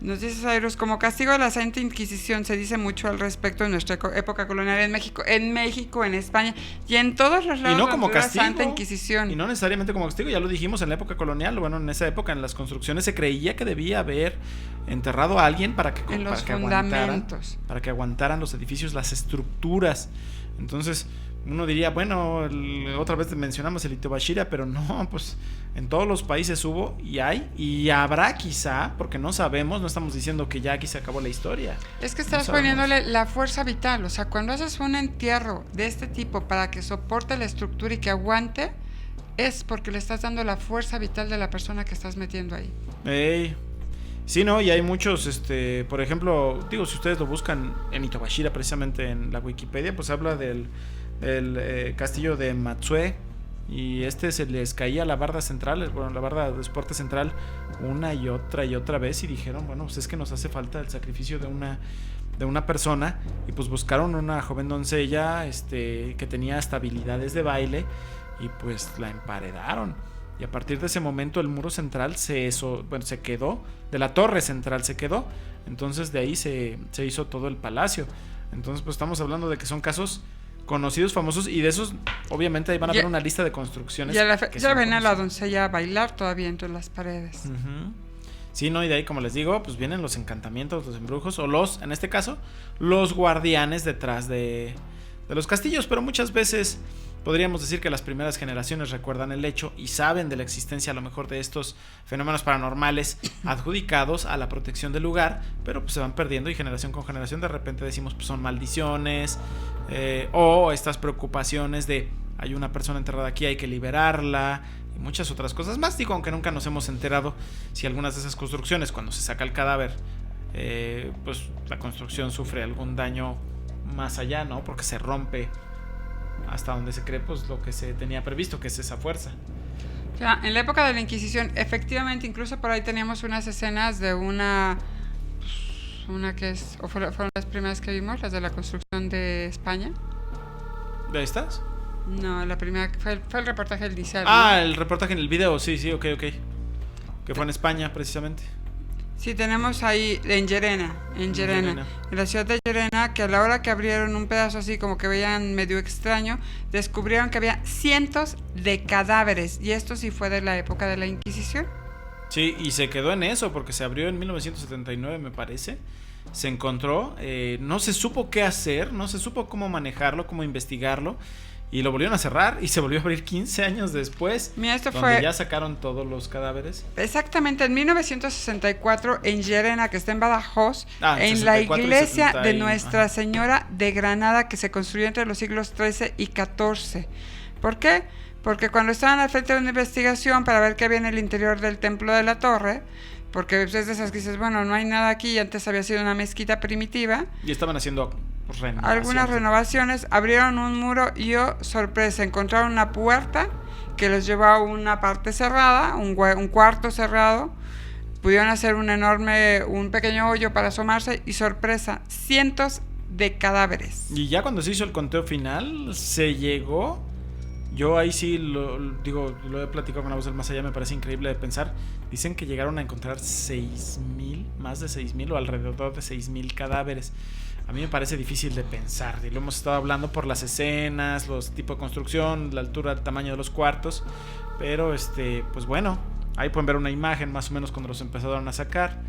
Nos dice Cyrus, como castigo de la Santa Inquisición se dice mucho al respecto de nuestra época colonial en México, en España y en todos los lados. Y no como donde hubo castigo. Santa Inquisición. Y no necesariamente como castigo, ya lo dijimos en la época colonial. Bueno, en esa época, en las construcciones, se creía que debía haber enterrado a alguien para que fundamentos. para que aguantaran los edificios, las estructuras. Entonces, uno diría, bueno, otra vez mencionamos el Itobashira, pero no, pues en todos los países hubo y hay y habrá quizá, porque no sabemos, no estamos diciendo que ya aquí se acabó la historia. Es que estás poniéndole la fuerza vital, o sea, cuando haces un entierro de este tipo para que soporte la estructura y que aguante, es porque le estás dando la fuerza vital de la persona que estás metiendo ahí. Sí, no, y hay muchos, por ejemplo, digo, si ustedes lo buscan en Itobashira, precisamente en la Wikipedia, pues habla del castillo de Matsue, y se les caía la barda central, la barda de soporte central una y otra vez, y dijeron, bueno, pues es que nos hace falta el sacrificio de una persona, y pues buscaron una joven doncella que tenía hasta habilidades de baile, y pues la emparedaron. Y a partir de ese momento el muro central se quedó, de la torre central se quedó, entonces de ahí se hizo todo el palacio. Entonces pues estamos hablando de que son casos conocidos, famosos, y de esos obviamente ahí van a ver una lista de construcciones. Ya ven a la doncella a bailar todavía entre las paredes. Uh-huh. Sí, no, y de ahí, como les digo, pues vienen los encantamientos, los embrujos, o en este caso, los guardianes detrás de los castillos, pero muchas veces podríamos decir que las primeras generaciones recuerdan el hecho y saben de la existencia a lo mejor de estos fenómenos paranormales adjudicados a la protección del lugar, pero pues se van perdiendo y generación con generación de repente decimos pues son maldiciones, o estas preocupaciones de hay una persona enterrada aquí, hay que liberarla, y muchas otras cosas más. Digo, aunque nunca nos hemos enterado si algunas de esas construcciones, cuando se saca el cadáver, pues la construcción sufre algún daño más allá, ¿no? Porque se rompe hasta donde se cree pues lo que se tenía previsto, que es esa fuerza. Ya, en la época de la Inquisición, efectivamente, incluso por ahí teníamos unas escenas de una fueron las primeras que vimos, las de la construcción de España. ¿De estas? No, la primera fue el reportaje del Dizar. Ah, ¿no? el reportaje en el video, sí, ok. Que fue en España, precisamente. Sí, tenemos ahí en Llerena, en la ciudad de Llerena, que a la hora que abrieron un pedazo así como que veían medio extraño, descubrieron que había cientos de cadáveres, y esto sí fue de la época de la Inquisición. Sí, y se quedó en eso, porque se abrió en 1979, me parece. Se encontró, no se supo qué hacer, no se supo cómo manejarlo, cómo investigarlo, y lo volvieron a cerrar y se volvió a abrir 15 años después. Mira, donde ya sacaron todos los cadáveres. Exactamente, en 1964 en Llerena, que está en Badajoz, en la 64, iglesia de Nuestra Señora de Granada, que se construyó entre los siglos XIII y XIV. ¿Por qué? Porque cuando estaban al frente de una investigación para ver qué había en el interior del templo de la torre, porque es de esas que dices, bueno, no hay nada aquí, antes había sido una mezquita primitiva. Y estaban haciendo algunas renovaciones, abrieron un muro y, sorpresa, encontraron una puerta que los llevó a una parte cerrada, un cuarto cerrado. Pudieron hacer un pequeño hoyo para asomarse y, sorpresa, cientos de cadáveres. Y ya cuando se hizo el conteo final, se llegó... Yo ahí sí lo he platicado con la voz del más allá, me parece increíble de pensar. Dicen que llegaron a encontrar 6,000, más de 6,000 o alrededor de 6,000 cadáveres. A mí me parece difícil de pensar, y lo hemos estado hablando por las escenas, los tipos de construcción, la altura, el tamaño de los cuartos, pero pues bueno, ahí pueden ver una imagen más o menos cuando los empezaron a sacar.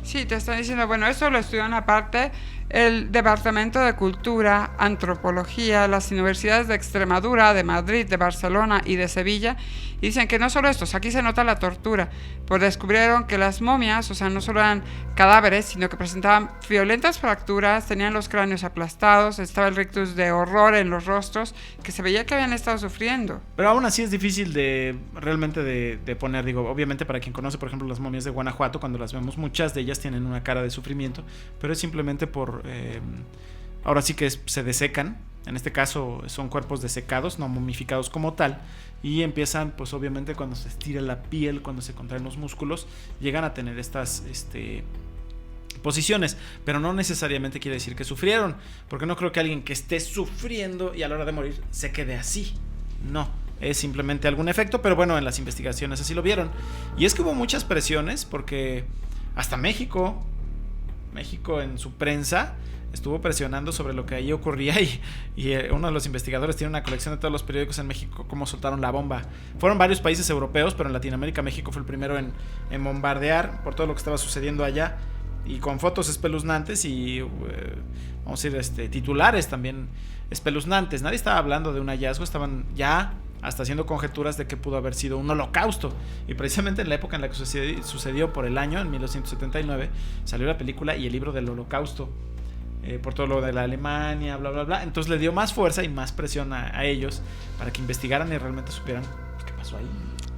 Sí, te están diciendo, bueno, esto lo estudiaron aparte, el Departamento de Cultura, Antropología, las universidades de Extremadura, de Madrid, de Barcelona y de Sevilla, y dicen que no solo estos, aquí se nota la tortura, pues descubrieron que las momias, o sea, no solo eran cadáveres, sino que presentaban violentas fracturas, tenían los cráneos aplastados, estaba el rictus de horror en los rostros, que se veía que habían estado sufriendo. Pero aún así es difícil realmente de poner, digo, obviamente para quien conoce, por ejemplo, las momias de Guanajuato, cuando las vemos, muchas de ellas tienen una cara de sufrimiento, pero es simplemente ahora sí que se desecan. En este caso son cuerpos desecados, no momificados como tal, y empiezan, pues obviamente cuando se estira la piel, cuando se contraen los músculos, llegan a tener estas posiciones, pero no necesariamente quiere decir que sufrieron, porque no creo que alguien que esté sufriendo y a la hora de morir se quede así. No, es simplemente algún efecto, pero bueno, en las investigaciones así lo vieron. Y es que hubo muchas presiones, porque hasta México en su prensa estuvo presionando sobre lo que ahí ocurría, y uno de los investigadores tiene una colección de todos los periódicos en México, cómo soltaron la bomba. Fueron varios países europeos, pero en Latinoamérica México fue el primero en bombardear por todo lo que estaba sucediendo allá, y con fotos espeluznantes y vamos a decir titulares también espeluznantes. Nadie estaba hablando de un hallazgo, estaban ya hasta haciendo conjeturas de que pudo haber sido un holocausto, y precisamente en la época en la que sucedió por el año, en 1979, salió la película y el libro del holocausto, por todo lo de la Alemania, bla bla bla. Entonces le dio más fuerza y más presión a ellos para que investigaran y realmente supieran qué pasó ahí.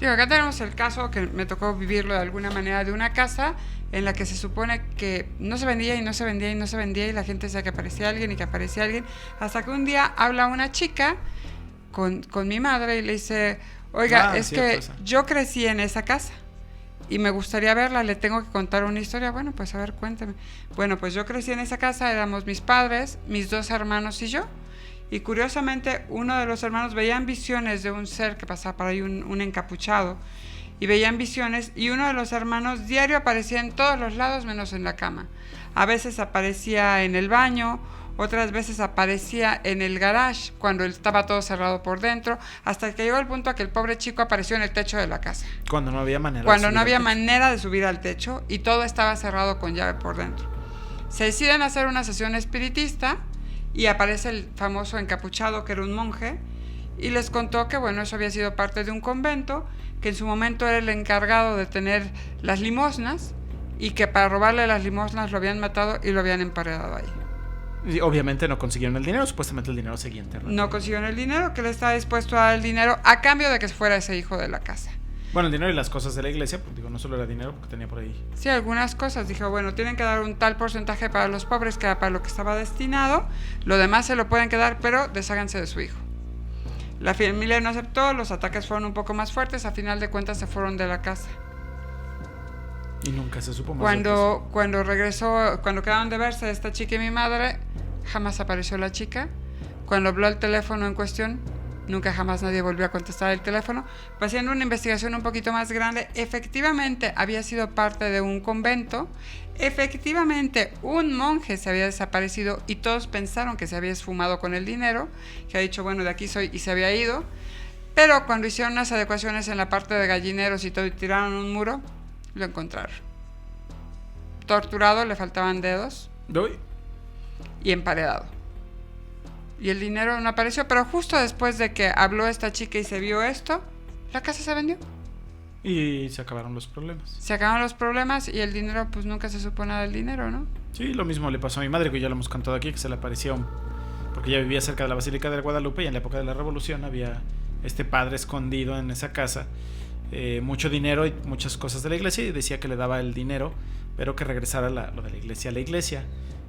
Digo, acá tenemos el caso que me tocó vivirlo de alguna manera, de una casa en la que se supone que no se vendía y no se vendía y no se vendía, y la gente decía que aparecía alguien y que aparecía alguien, hasta que un día habla una chica con mi madre y le dice: oiga, es que yo crecí en esa casa y me gustaría verla, le tengo que contar una historia. Bueno, pues a ver, cuénteme. Bueno, pues yo crecí en esa casa, éramos mis padres, mis 2 hermanos y yo, y curiosamente uno de los hermanos veían visiones de un ser que pasaba por ahí, un encapuchado, y veían visiones, y uno de los hermanos diario aparecía en todos los lados menos en la cama. A veces aparecía en el baño, otras veces aparecía en el garage cuando estaba todo cerrado por dentro, hasta que llegó el punto a que el pobre chico apareció en el techo de la casa. Cuando no había manera de subir al techo, y todo estaba cerrado con llave por dentro. Se deciden hacer una sesión espiritista y aparece el famoso encapuchado, que era un monje, y les contó que bueno, eso había sido parte de un convento, que en su momento era el encargado de tener las limosnas, y que para robarle las limosnas lo habían matado y lo habían emparedado ahí. Y obviamente no consiguieron el dinero, supuestamente el dinero seguía enterrado. No consiguieron el dinero, que él estaba dispuesto a dar el dinero a cambio de que fuera ese hijo de la casa. Bueno, el dinero y las cosas de la iglesia, pues digo, no solo era dinero, porque tenía por ahí. Sí, algunas cosas. Dijo, bueno, tienen que dar un tal porcentaje para los pobres, que era para lo que estaba destinado. Lo demás se lo pueden quedar, pero desháganse de su hijo. La familia no aceptó, los ataques fueron un poco más fuertes, a final de cuentas se fueron de la casa. Y nunca se supo más. Cuando regresó, cuando quedaron de verse esta chica y mi madre, jamás apareció la chica. Cuando habló el teléfono en cuestión, nunca jamás nadie volvió a contestar el teléfono. Haciendo una investigación un poquito más grande, efectivamente había sido parte de un convento, efectivamente un monje se había desaparecido y todos pensaron que se había esfumado con el dinero, que ha dicho, bueno, de aquí soy, y se había ido. Pero cuando hicieron unas adecuaciones en la parte de gallineros y todo, y tiraron un muro, lo encontraron torturado, le faltaban dedos. ¿Doy? Y emparedado. Y el dinero no apareció, pero justo después de que habló esta chica y se vio esto, la casa se vendió. Y se acabaron los problemas. Se acabaron los problemas y el dinero, pues nunca se supo nada del dinero, ¿no? Sí, lo mismo le pasó a mi madre, que ya lo hemos contado aquí, que se le apareció, porque ella vivía cerca de la Basílica de Guadalupe, y en la época de la Revolución había este padre escondido en esa casa, mucho dinero y muchas cosas de la iglesia, y decía que le daba el dinero, pero que regresara lo de la iglesia a la iglesia.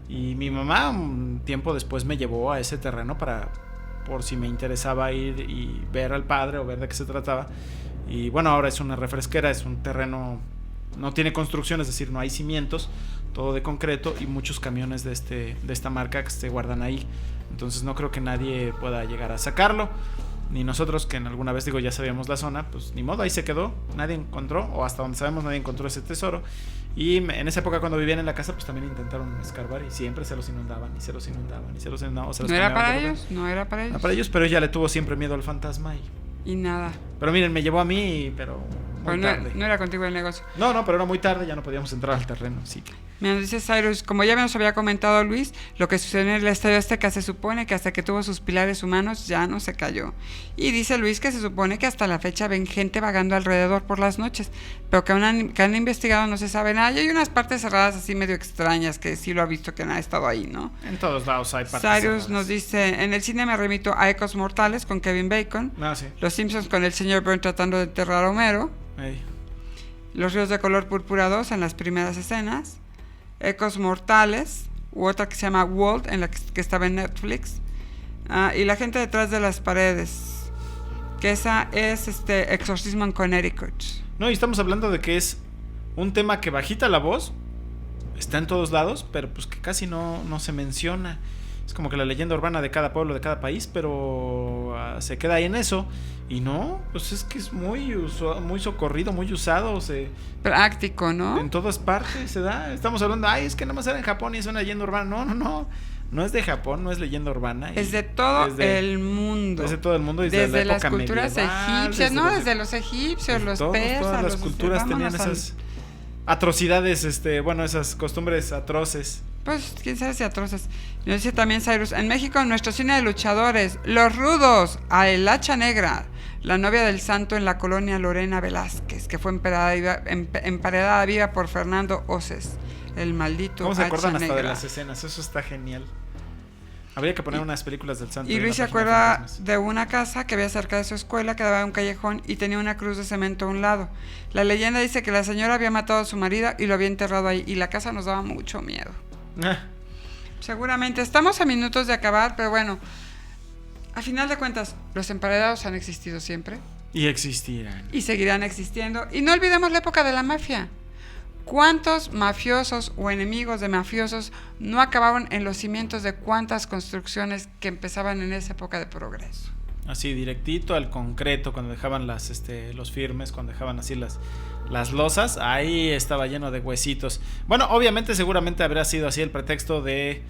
Y mi mamá un tiempo después me llevó a ese terreno por si me interesaba ir y ver al padre o ver de qué se trataba. Y bueno, ahora es una refresquera, es un terreno, no tiene construcción, es decir, no hay cimientos, todo de concreto, y muchos camiones de esta marca que se guardan ahí. Entonces no creo que nadie pueda llegar a sacarlo, ni nosotros, que en alguna vez, digo, ya sabíamos la zona, pues ni modo, ahí se quedó, nadie encontró, o hasta donde sabemos nadie encontró ese tesoro. Y en esa época, cuando vivían en la casa, pues también intentaron escarbar, y siempre se los inundaban, y se los inundaban, y se los inundaban. No era para ellos, no era para ellos. No para ellos, pero ella le tuvo siempre miedo al fantasma y nada. Pero miren, me llevó a mí, pero Pero tarde. no era contigo el negocio. No, pero era muy tarde, ya no podíamos entrar al terreno, sí. Mira, dice Cyrus, como ya nos había comentado Luis, lo que sucedió en el Estadio Azteca se supone que hasta que tuvo sus pilares humanos ya no se cayó. Y dice Luis que se supone que hasta la fecha ven gente vagando alrededor por las noches, pero que han investigado no se sabe nada. Y hay unas partes cerradas así medio extrañas que sí lo ha visto que no ha estado ahí, ¿no? En todos lados hay partes Cyrus cerradas. nos dice, en el cine me remito a Ecos Mortales con Kevin Bacon, Sí. Los Simpsons con el señor Burns tratando de enterrar a Homero, Ey. Los Ríos de Color Púrpura 2 en las primeras escenas, Ecos Mortales, u otra que se llama Walt, en la que estaba en Netflix, y La gente detrás de las paredes, que esa es Exorcismo en Connecticut. No, y estamos hablando de que es un tema que bajita la voz, está en todos lados, pero pues que casi no se menciona. Es como que la leyenda urbana de cada pueblo, de cada país, pero se queda ahí en eso. Y no, pues es que es muy socorrido, muy usado. Práctico, ¿no? En todas partes se da. Estamos hablando, es que nada más era en Japón y es una leyenda urbana. No. No es de Japón, no es leyenda urbana. Es de todo el mundo. Es de todo el mundo. Desde la las época culturas medieval, egipcias, desde los egipcios, los persas. Todas las culturas tenían esas atrocidades, esas costumbres atroces. Pues quién sabe si atroces. Nos dice también Cyrus, en México nuestro cine de luchadores, Los Rudos, a El Hacha Negra, la novia del santo en la colonia Lorena Velázquez, que fue emparedada viva por Fernando Oces, el maldito ¿Cómo se acuerdan Hacha hasta de Negra? las escenas? Eso está genial. Habría que poner unas películas del santo. Y Luis se página de acuerda fantasmas. de una casa que había cerca de su escuela, que daba a un callejón y tenía una cruz de cemento a un lado. La leyenda dice que la señora había matado a su marido y lo había enterrado ahí, y la casa nos daba mucho miedo. Seguramente estamos a minutos de acabar, pero bueno, a final de cuentas, los emparedados han existido siempre. Y existirán. Y seguirán existiendo. Y no olvidemos la época de la mafia. ¿Cuántos mafiosos o enemigos de mafiosos no acabaron en los cimientos de cuántas construcciones que empezaban en esa época de progreso? Así, directito al concreto, cuando dejaban los firmes, cuando dejaban así las losas, ahí estaba lleno de huesitos. Bueno, obviamente, seguramente habrá sido así el pretexto de,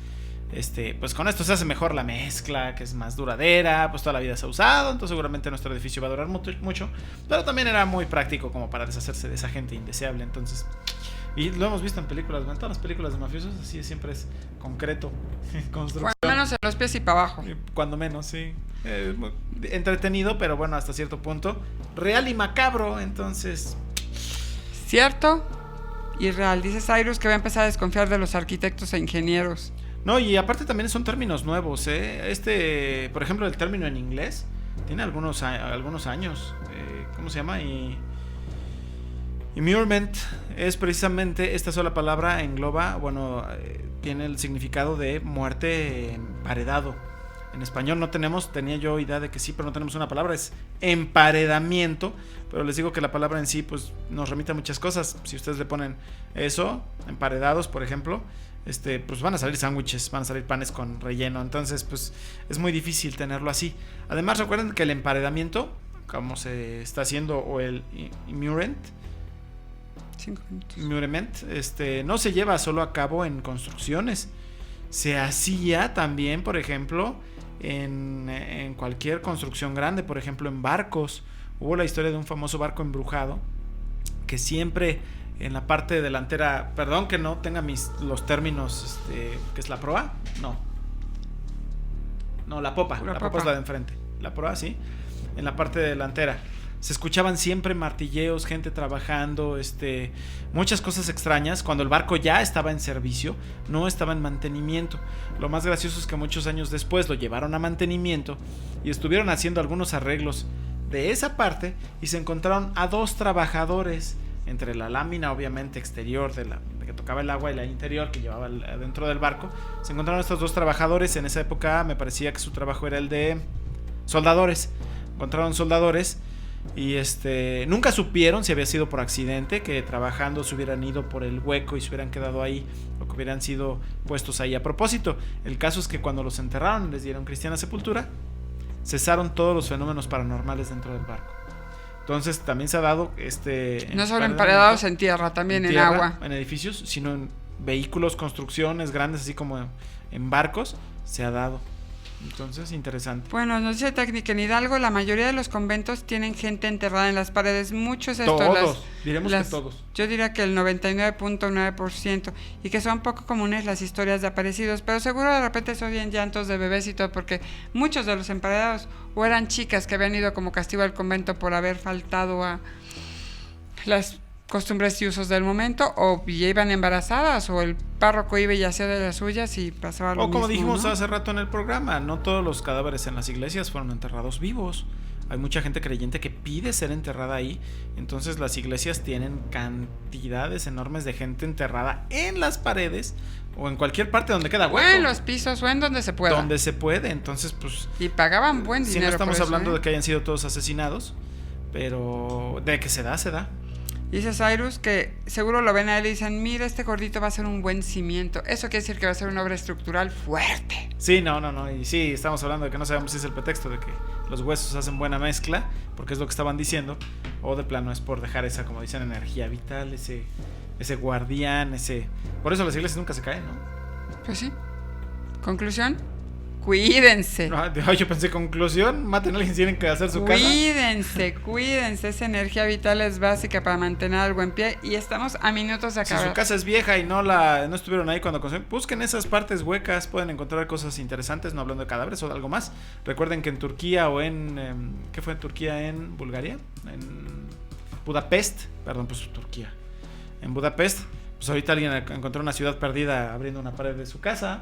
pues con esto se hace mejor la mezcla, que es más duradera, pues toda la vida se ha usado, entonces seguramente nuestro edificio va a durar mucho, pero también era muy práctico como para deshacerse de esa gente indeseable, entonces... Y lo hemos visto en películas, en todas las películas de mafiosos, así siempre es concreto, construcción. Cuando menos en los pies y para abajo. Cuando menos, sí. Entretenido, pero bueno, hasta cierto punto. Real y macabro, entonces... ¿Cierto? Y real. Dice Cyrus que va a empezar a desconfiar de los arquitectos e ingenieros. No, y aparte también son términos nuevos, por ejemplo, el término en inglés tiene algunos años. ¿Cómo se llama? Immurement es precisamente esta sola palabra, engloba, tiene el significado de muerte emparedado. En español tenía yo idea de que sí, pero no tenemos una palabra, es emparedamiento, pero les digo que la palabra en sí pues nos remite a muchas cosas. Si ustedes le ponen eso, emparedados, por ejemplo, pues van a salir sándwiches, van a salir panes con relleno, entonces pues es muy difícil tenerlo así. Además, recuerden que el emparedamiento, como se está haciendo, o el immurement, 5 minutos. Immurement, no se lleva solo a cabo en construcciones, se hacía también, por ejemplo, en cualquier construcción grande, por ejemplo en barcos. Hubo la historia de un famoso barco embrujado que siempre en la parte delantera, perdón que no tenga los términos, ¿qué es la proa? No, la popa. La popa es la de enfrente, la proa, sí, en la parte delantera se escuchaban siempre martilleos, gente trabajando, muchas cosas extrañas. Cuando el barco ya estaba en servicio, no estaba en mantenimiento. Lo más gracioso es que muchos años después lo llevaron a mantenimiento y estuvieron haciendo algunos arreglos de esa parte y se encontraron a 2 trabajadores entre la lámina, obviamente exterior de que tocaba el agua, y la interior que llevaba dentro del barco. Se encontraron estos 2 trabajadores. En esa época me parecía que su trabajo era el de soldadores. Encontraron soldadores y nunca supieron si había sido por accidente, que trabajando se hubieran ido por el hueco y se hubieran quedado ahí, o que hubieran sido puestos ahí a propósito. El caso es que cuando los enterraron y les dieron cristiana sepultura, cesaron todos los fenómenos paranormales dentro del barco. Entonces también se ha dado no solo emparedados en tierra, también en agua, en edificios, sino en vehículos, construcciones grandes, así como en barcos, se ha dado. Entonces, interesante. Bueno, nos dice técnica, en Hidalgo la mayoría de los conventos tienen gente enterrada en las paredes. Muchos Todos, diremos que todos. Yo diría que el 99.9%, y que son poco comunes las historias de aparecidos, pero seguro de repente se oyen llantos de bebés y todo, porque muchos de los emparedados o eran chicas que habían ido como castigo al convento por haber faltado a las costumbres y usos del momento, o ya iban embarazadas, o el párroco iba y hacía de las suyas y pasaba lo mismo. O como dijimos, ¿no? hace rato en el programa, no todos los cadáveres en las iglesias fueron enterrados vivos. Hay mucha gente creyente que pide ser enterrada ahí. Entonces las iglesias tienen cantidades enormes de gente enterrada en las paredes o en cualquier parte donde queda hueco. O en los pisos, o en donde se pueda. Donde se puede. Entonces, pues, y pagaban buen dinero. si no estamos por eso, hablando de que hayan sido todos asesinados, pero de que se da, se da. Dice Cyrus que seguro lo ven a él y dicen, mira, este gordito va a ser un buen cimiento. Eso quiere decir que va a ser una obra estructural fuerte. Sí, no. Y sí, estamos hablando de que no sabemos si es el pretexto de que los huesos hacen buena mezcla, porque es lo que estaban diciendo, o de plano es por dejar esa, como dicen, energía vital, ese guardián, Por eso las iglesias nunca se caen, ¿no? Pues sí. Conclusión, cuídense. Yo pensé, conclusión, maten a alguien si tienen que hacer su casa. Cuídense. Esa energía vital es básica para mantener algo en pie y estamos a minutos de acabar. Si su casa es vieja y no estuvieron ahí cuando construyeron, busquen esas partes huecas, pueden encontrar cosas interesantes, no hablando de cadáveres o de algo más. Recuerden que en Turquía o ¿qué fue en Turquía? ¿En Bulgaria? En Budapest, Turquía. En Budapest, pues ahorita alguien encontró una ciudad perdida abriendo una pared de su casa.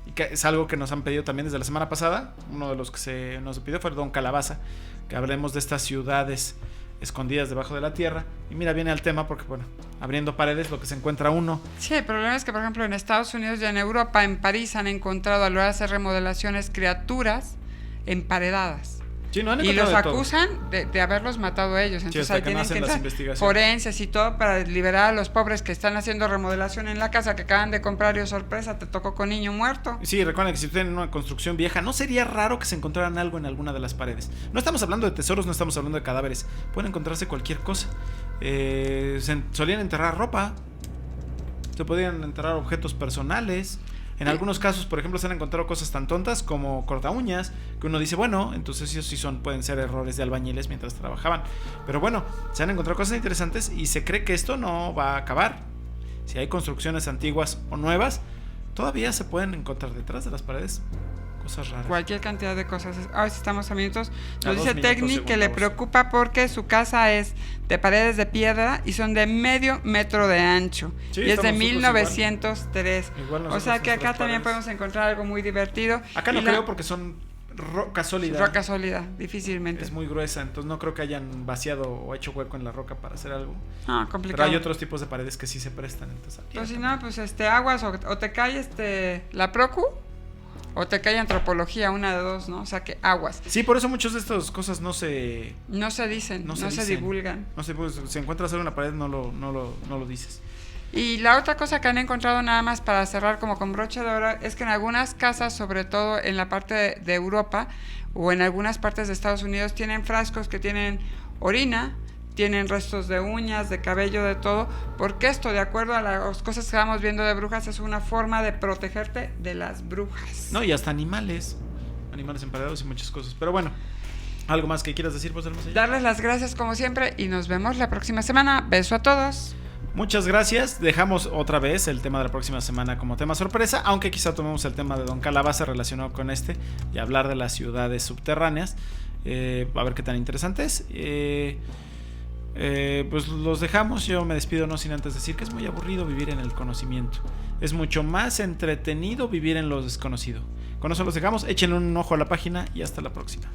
Y que es algo que nos han pedido también desde la semana pasada. Uno de los que nos pidió fue Don Calabaza, que hablemos de estas ciudades escondidas debajo de la tierra. Y mira, viene al tema porque, bueno, abriendo paredes lo que se encuentra uno. Sí, el problema es que, por ejemplo, en Estados Unidos y en Europa, en París, han encontrado a la hora de hacer remodelaciones criaturas emparedadas. Sí, no han y los encontrado de acusan de haberlos matado a ellos. Entonces hasta ahí que no tienen que hacen las entrar investigaciones. forenses y todo para liberar a los pobres que están haciendo remodelación en la casa, que acaban de comprar y, oh, sorpresa, te tocó con niño muerto. Sí, recuerden que si tienen una construcción vieja, no sería raro que se encontraran algo en alguna de las paredes. No estamos hablando de tesoros, no estamos hablando de cadáveres. Pueden encontrarse cualquier cosa. Solían enterrar ropa. Se podían enterrar objetos personales. En algunos casos, por ejemplo, se han encontrado cosas tan tontas como corta uñas, que uno dice, bueno, entonces ellos sí pueden ser errores de albañiles mientras trabajaban. Pero bueno, se han encontrado cosas interesantes y se cree que esto no va a acabar. Si hay construcciones antiguas o nuevas, todavía se pueden encontrar detrás de las paredes cosas raras. Cualquier cantidad de cosas. Ahora sí estamos a minutos. Nos A dice 2 minutos, Technic que le preocupa porque su casa es de paredes de piedra y son de medio metro de ancho. Sí, y es de estamos 1903. Igual o sea que acá paredes. también podemos encontrar algo muy divertido. Acá no creo porque son roca sólida. Roca sólida, difícilmente. Es muy gruesa, entonces no creo que hayan vaciado o hecho hueco en la roca para hacer algo. Ah, complicado. Pero hay otros tipos de paredes que sí se prestan. Entonces, pues si no, pues aguas o te cae la procu o te cae antropología, una de dos, ¿no? O sea que aguas. Sí, por eso muchas de estas cosas no se dicen, no se divulgan. No sé, pues si encuentras algo en la pared no lo dices. Y la otra cosa que han encontrado, nada más para cerrar como con broche de oro, es que en algunas casas, sobre todo en la parte de Europa o en algunas partes de Estados Unidos, tienen frascos que tienen orina, tienen restos de uñas, de cabello, de todo, porque esto, de acuerdo a las cosas que vamos viendo de brujas, es una forma de protegerte de las brujas. No, y hasta animales emparedados y muchas cosas. Pero bueno, ¿algo más que quieras decir, pues, del más allá? Darles las gracias como siempre y nos vemos la próxima semana. Beso a todos. Muchas gracias. Dejamos otra vez el tema de la próxima semana como tema sorpresa, aunque quizá tomemos el tema de Don Calabaza relacionado con y hablar de las ciudades subterráneas. A ver qué tan interesante es. Pues los dejamos. Yo me despido no sin antes decir que es muy aburrido vivir en el conocimiento. Es mucho más entretenido vivir en lo desconocido. Con eso los dejamos. Échenle un ojo a la página y hasta la próxima.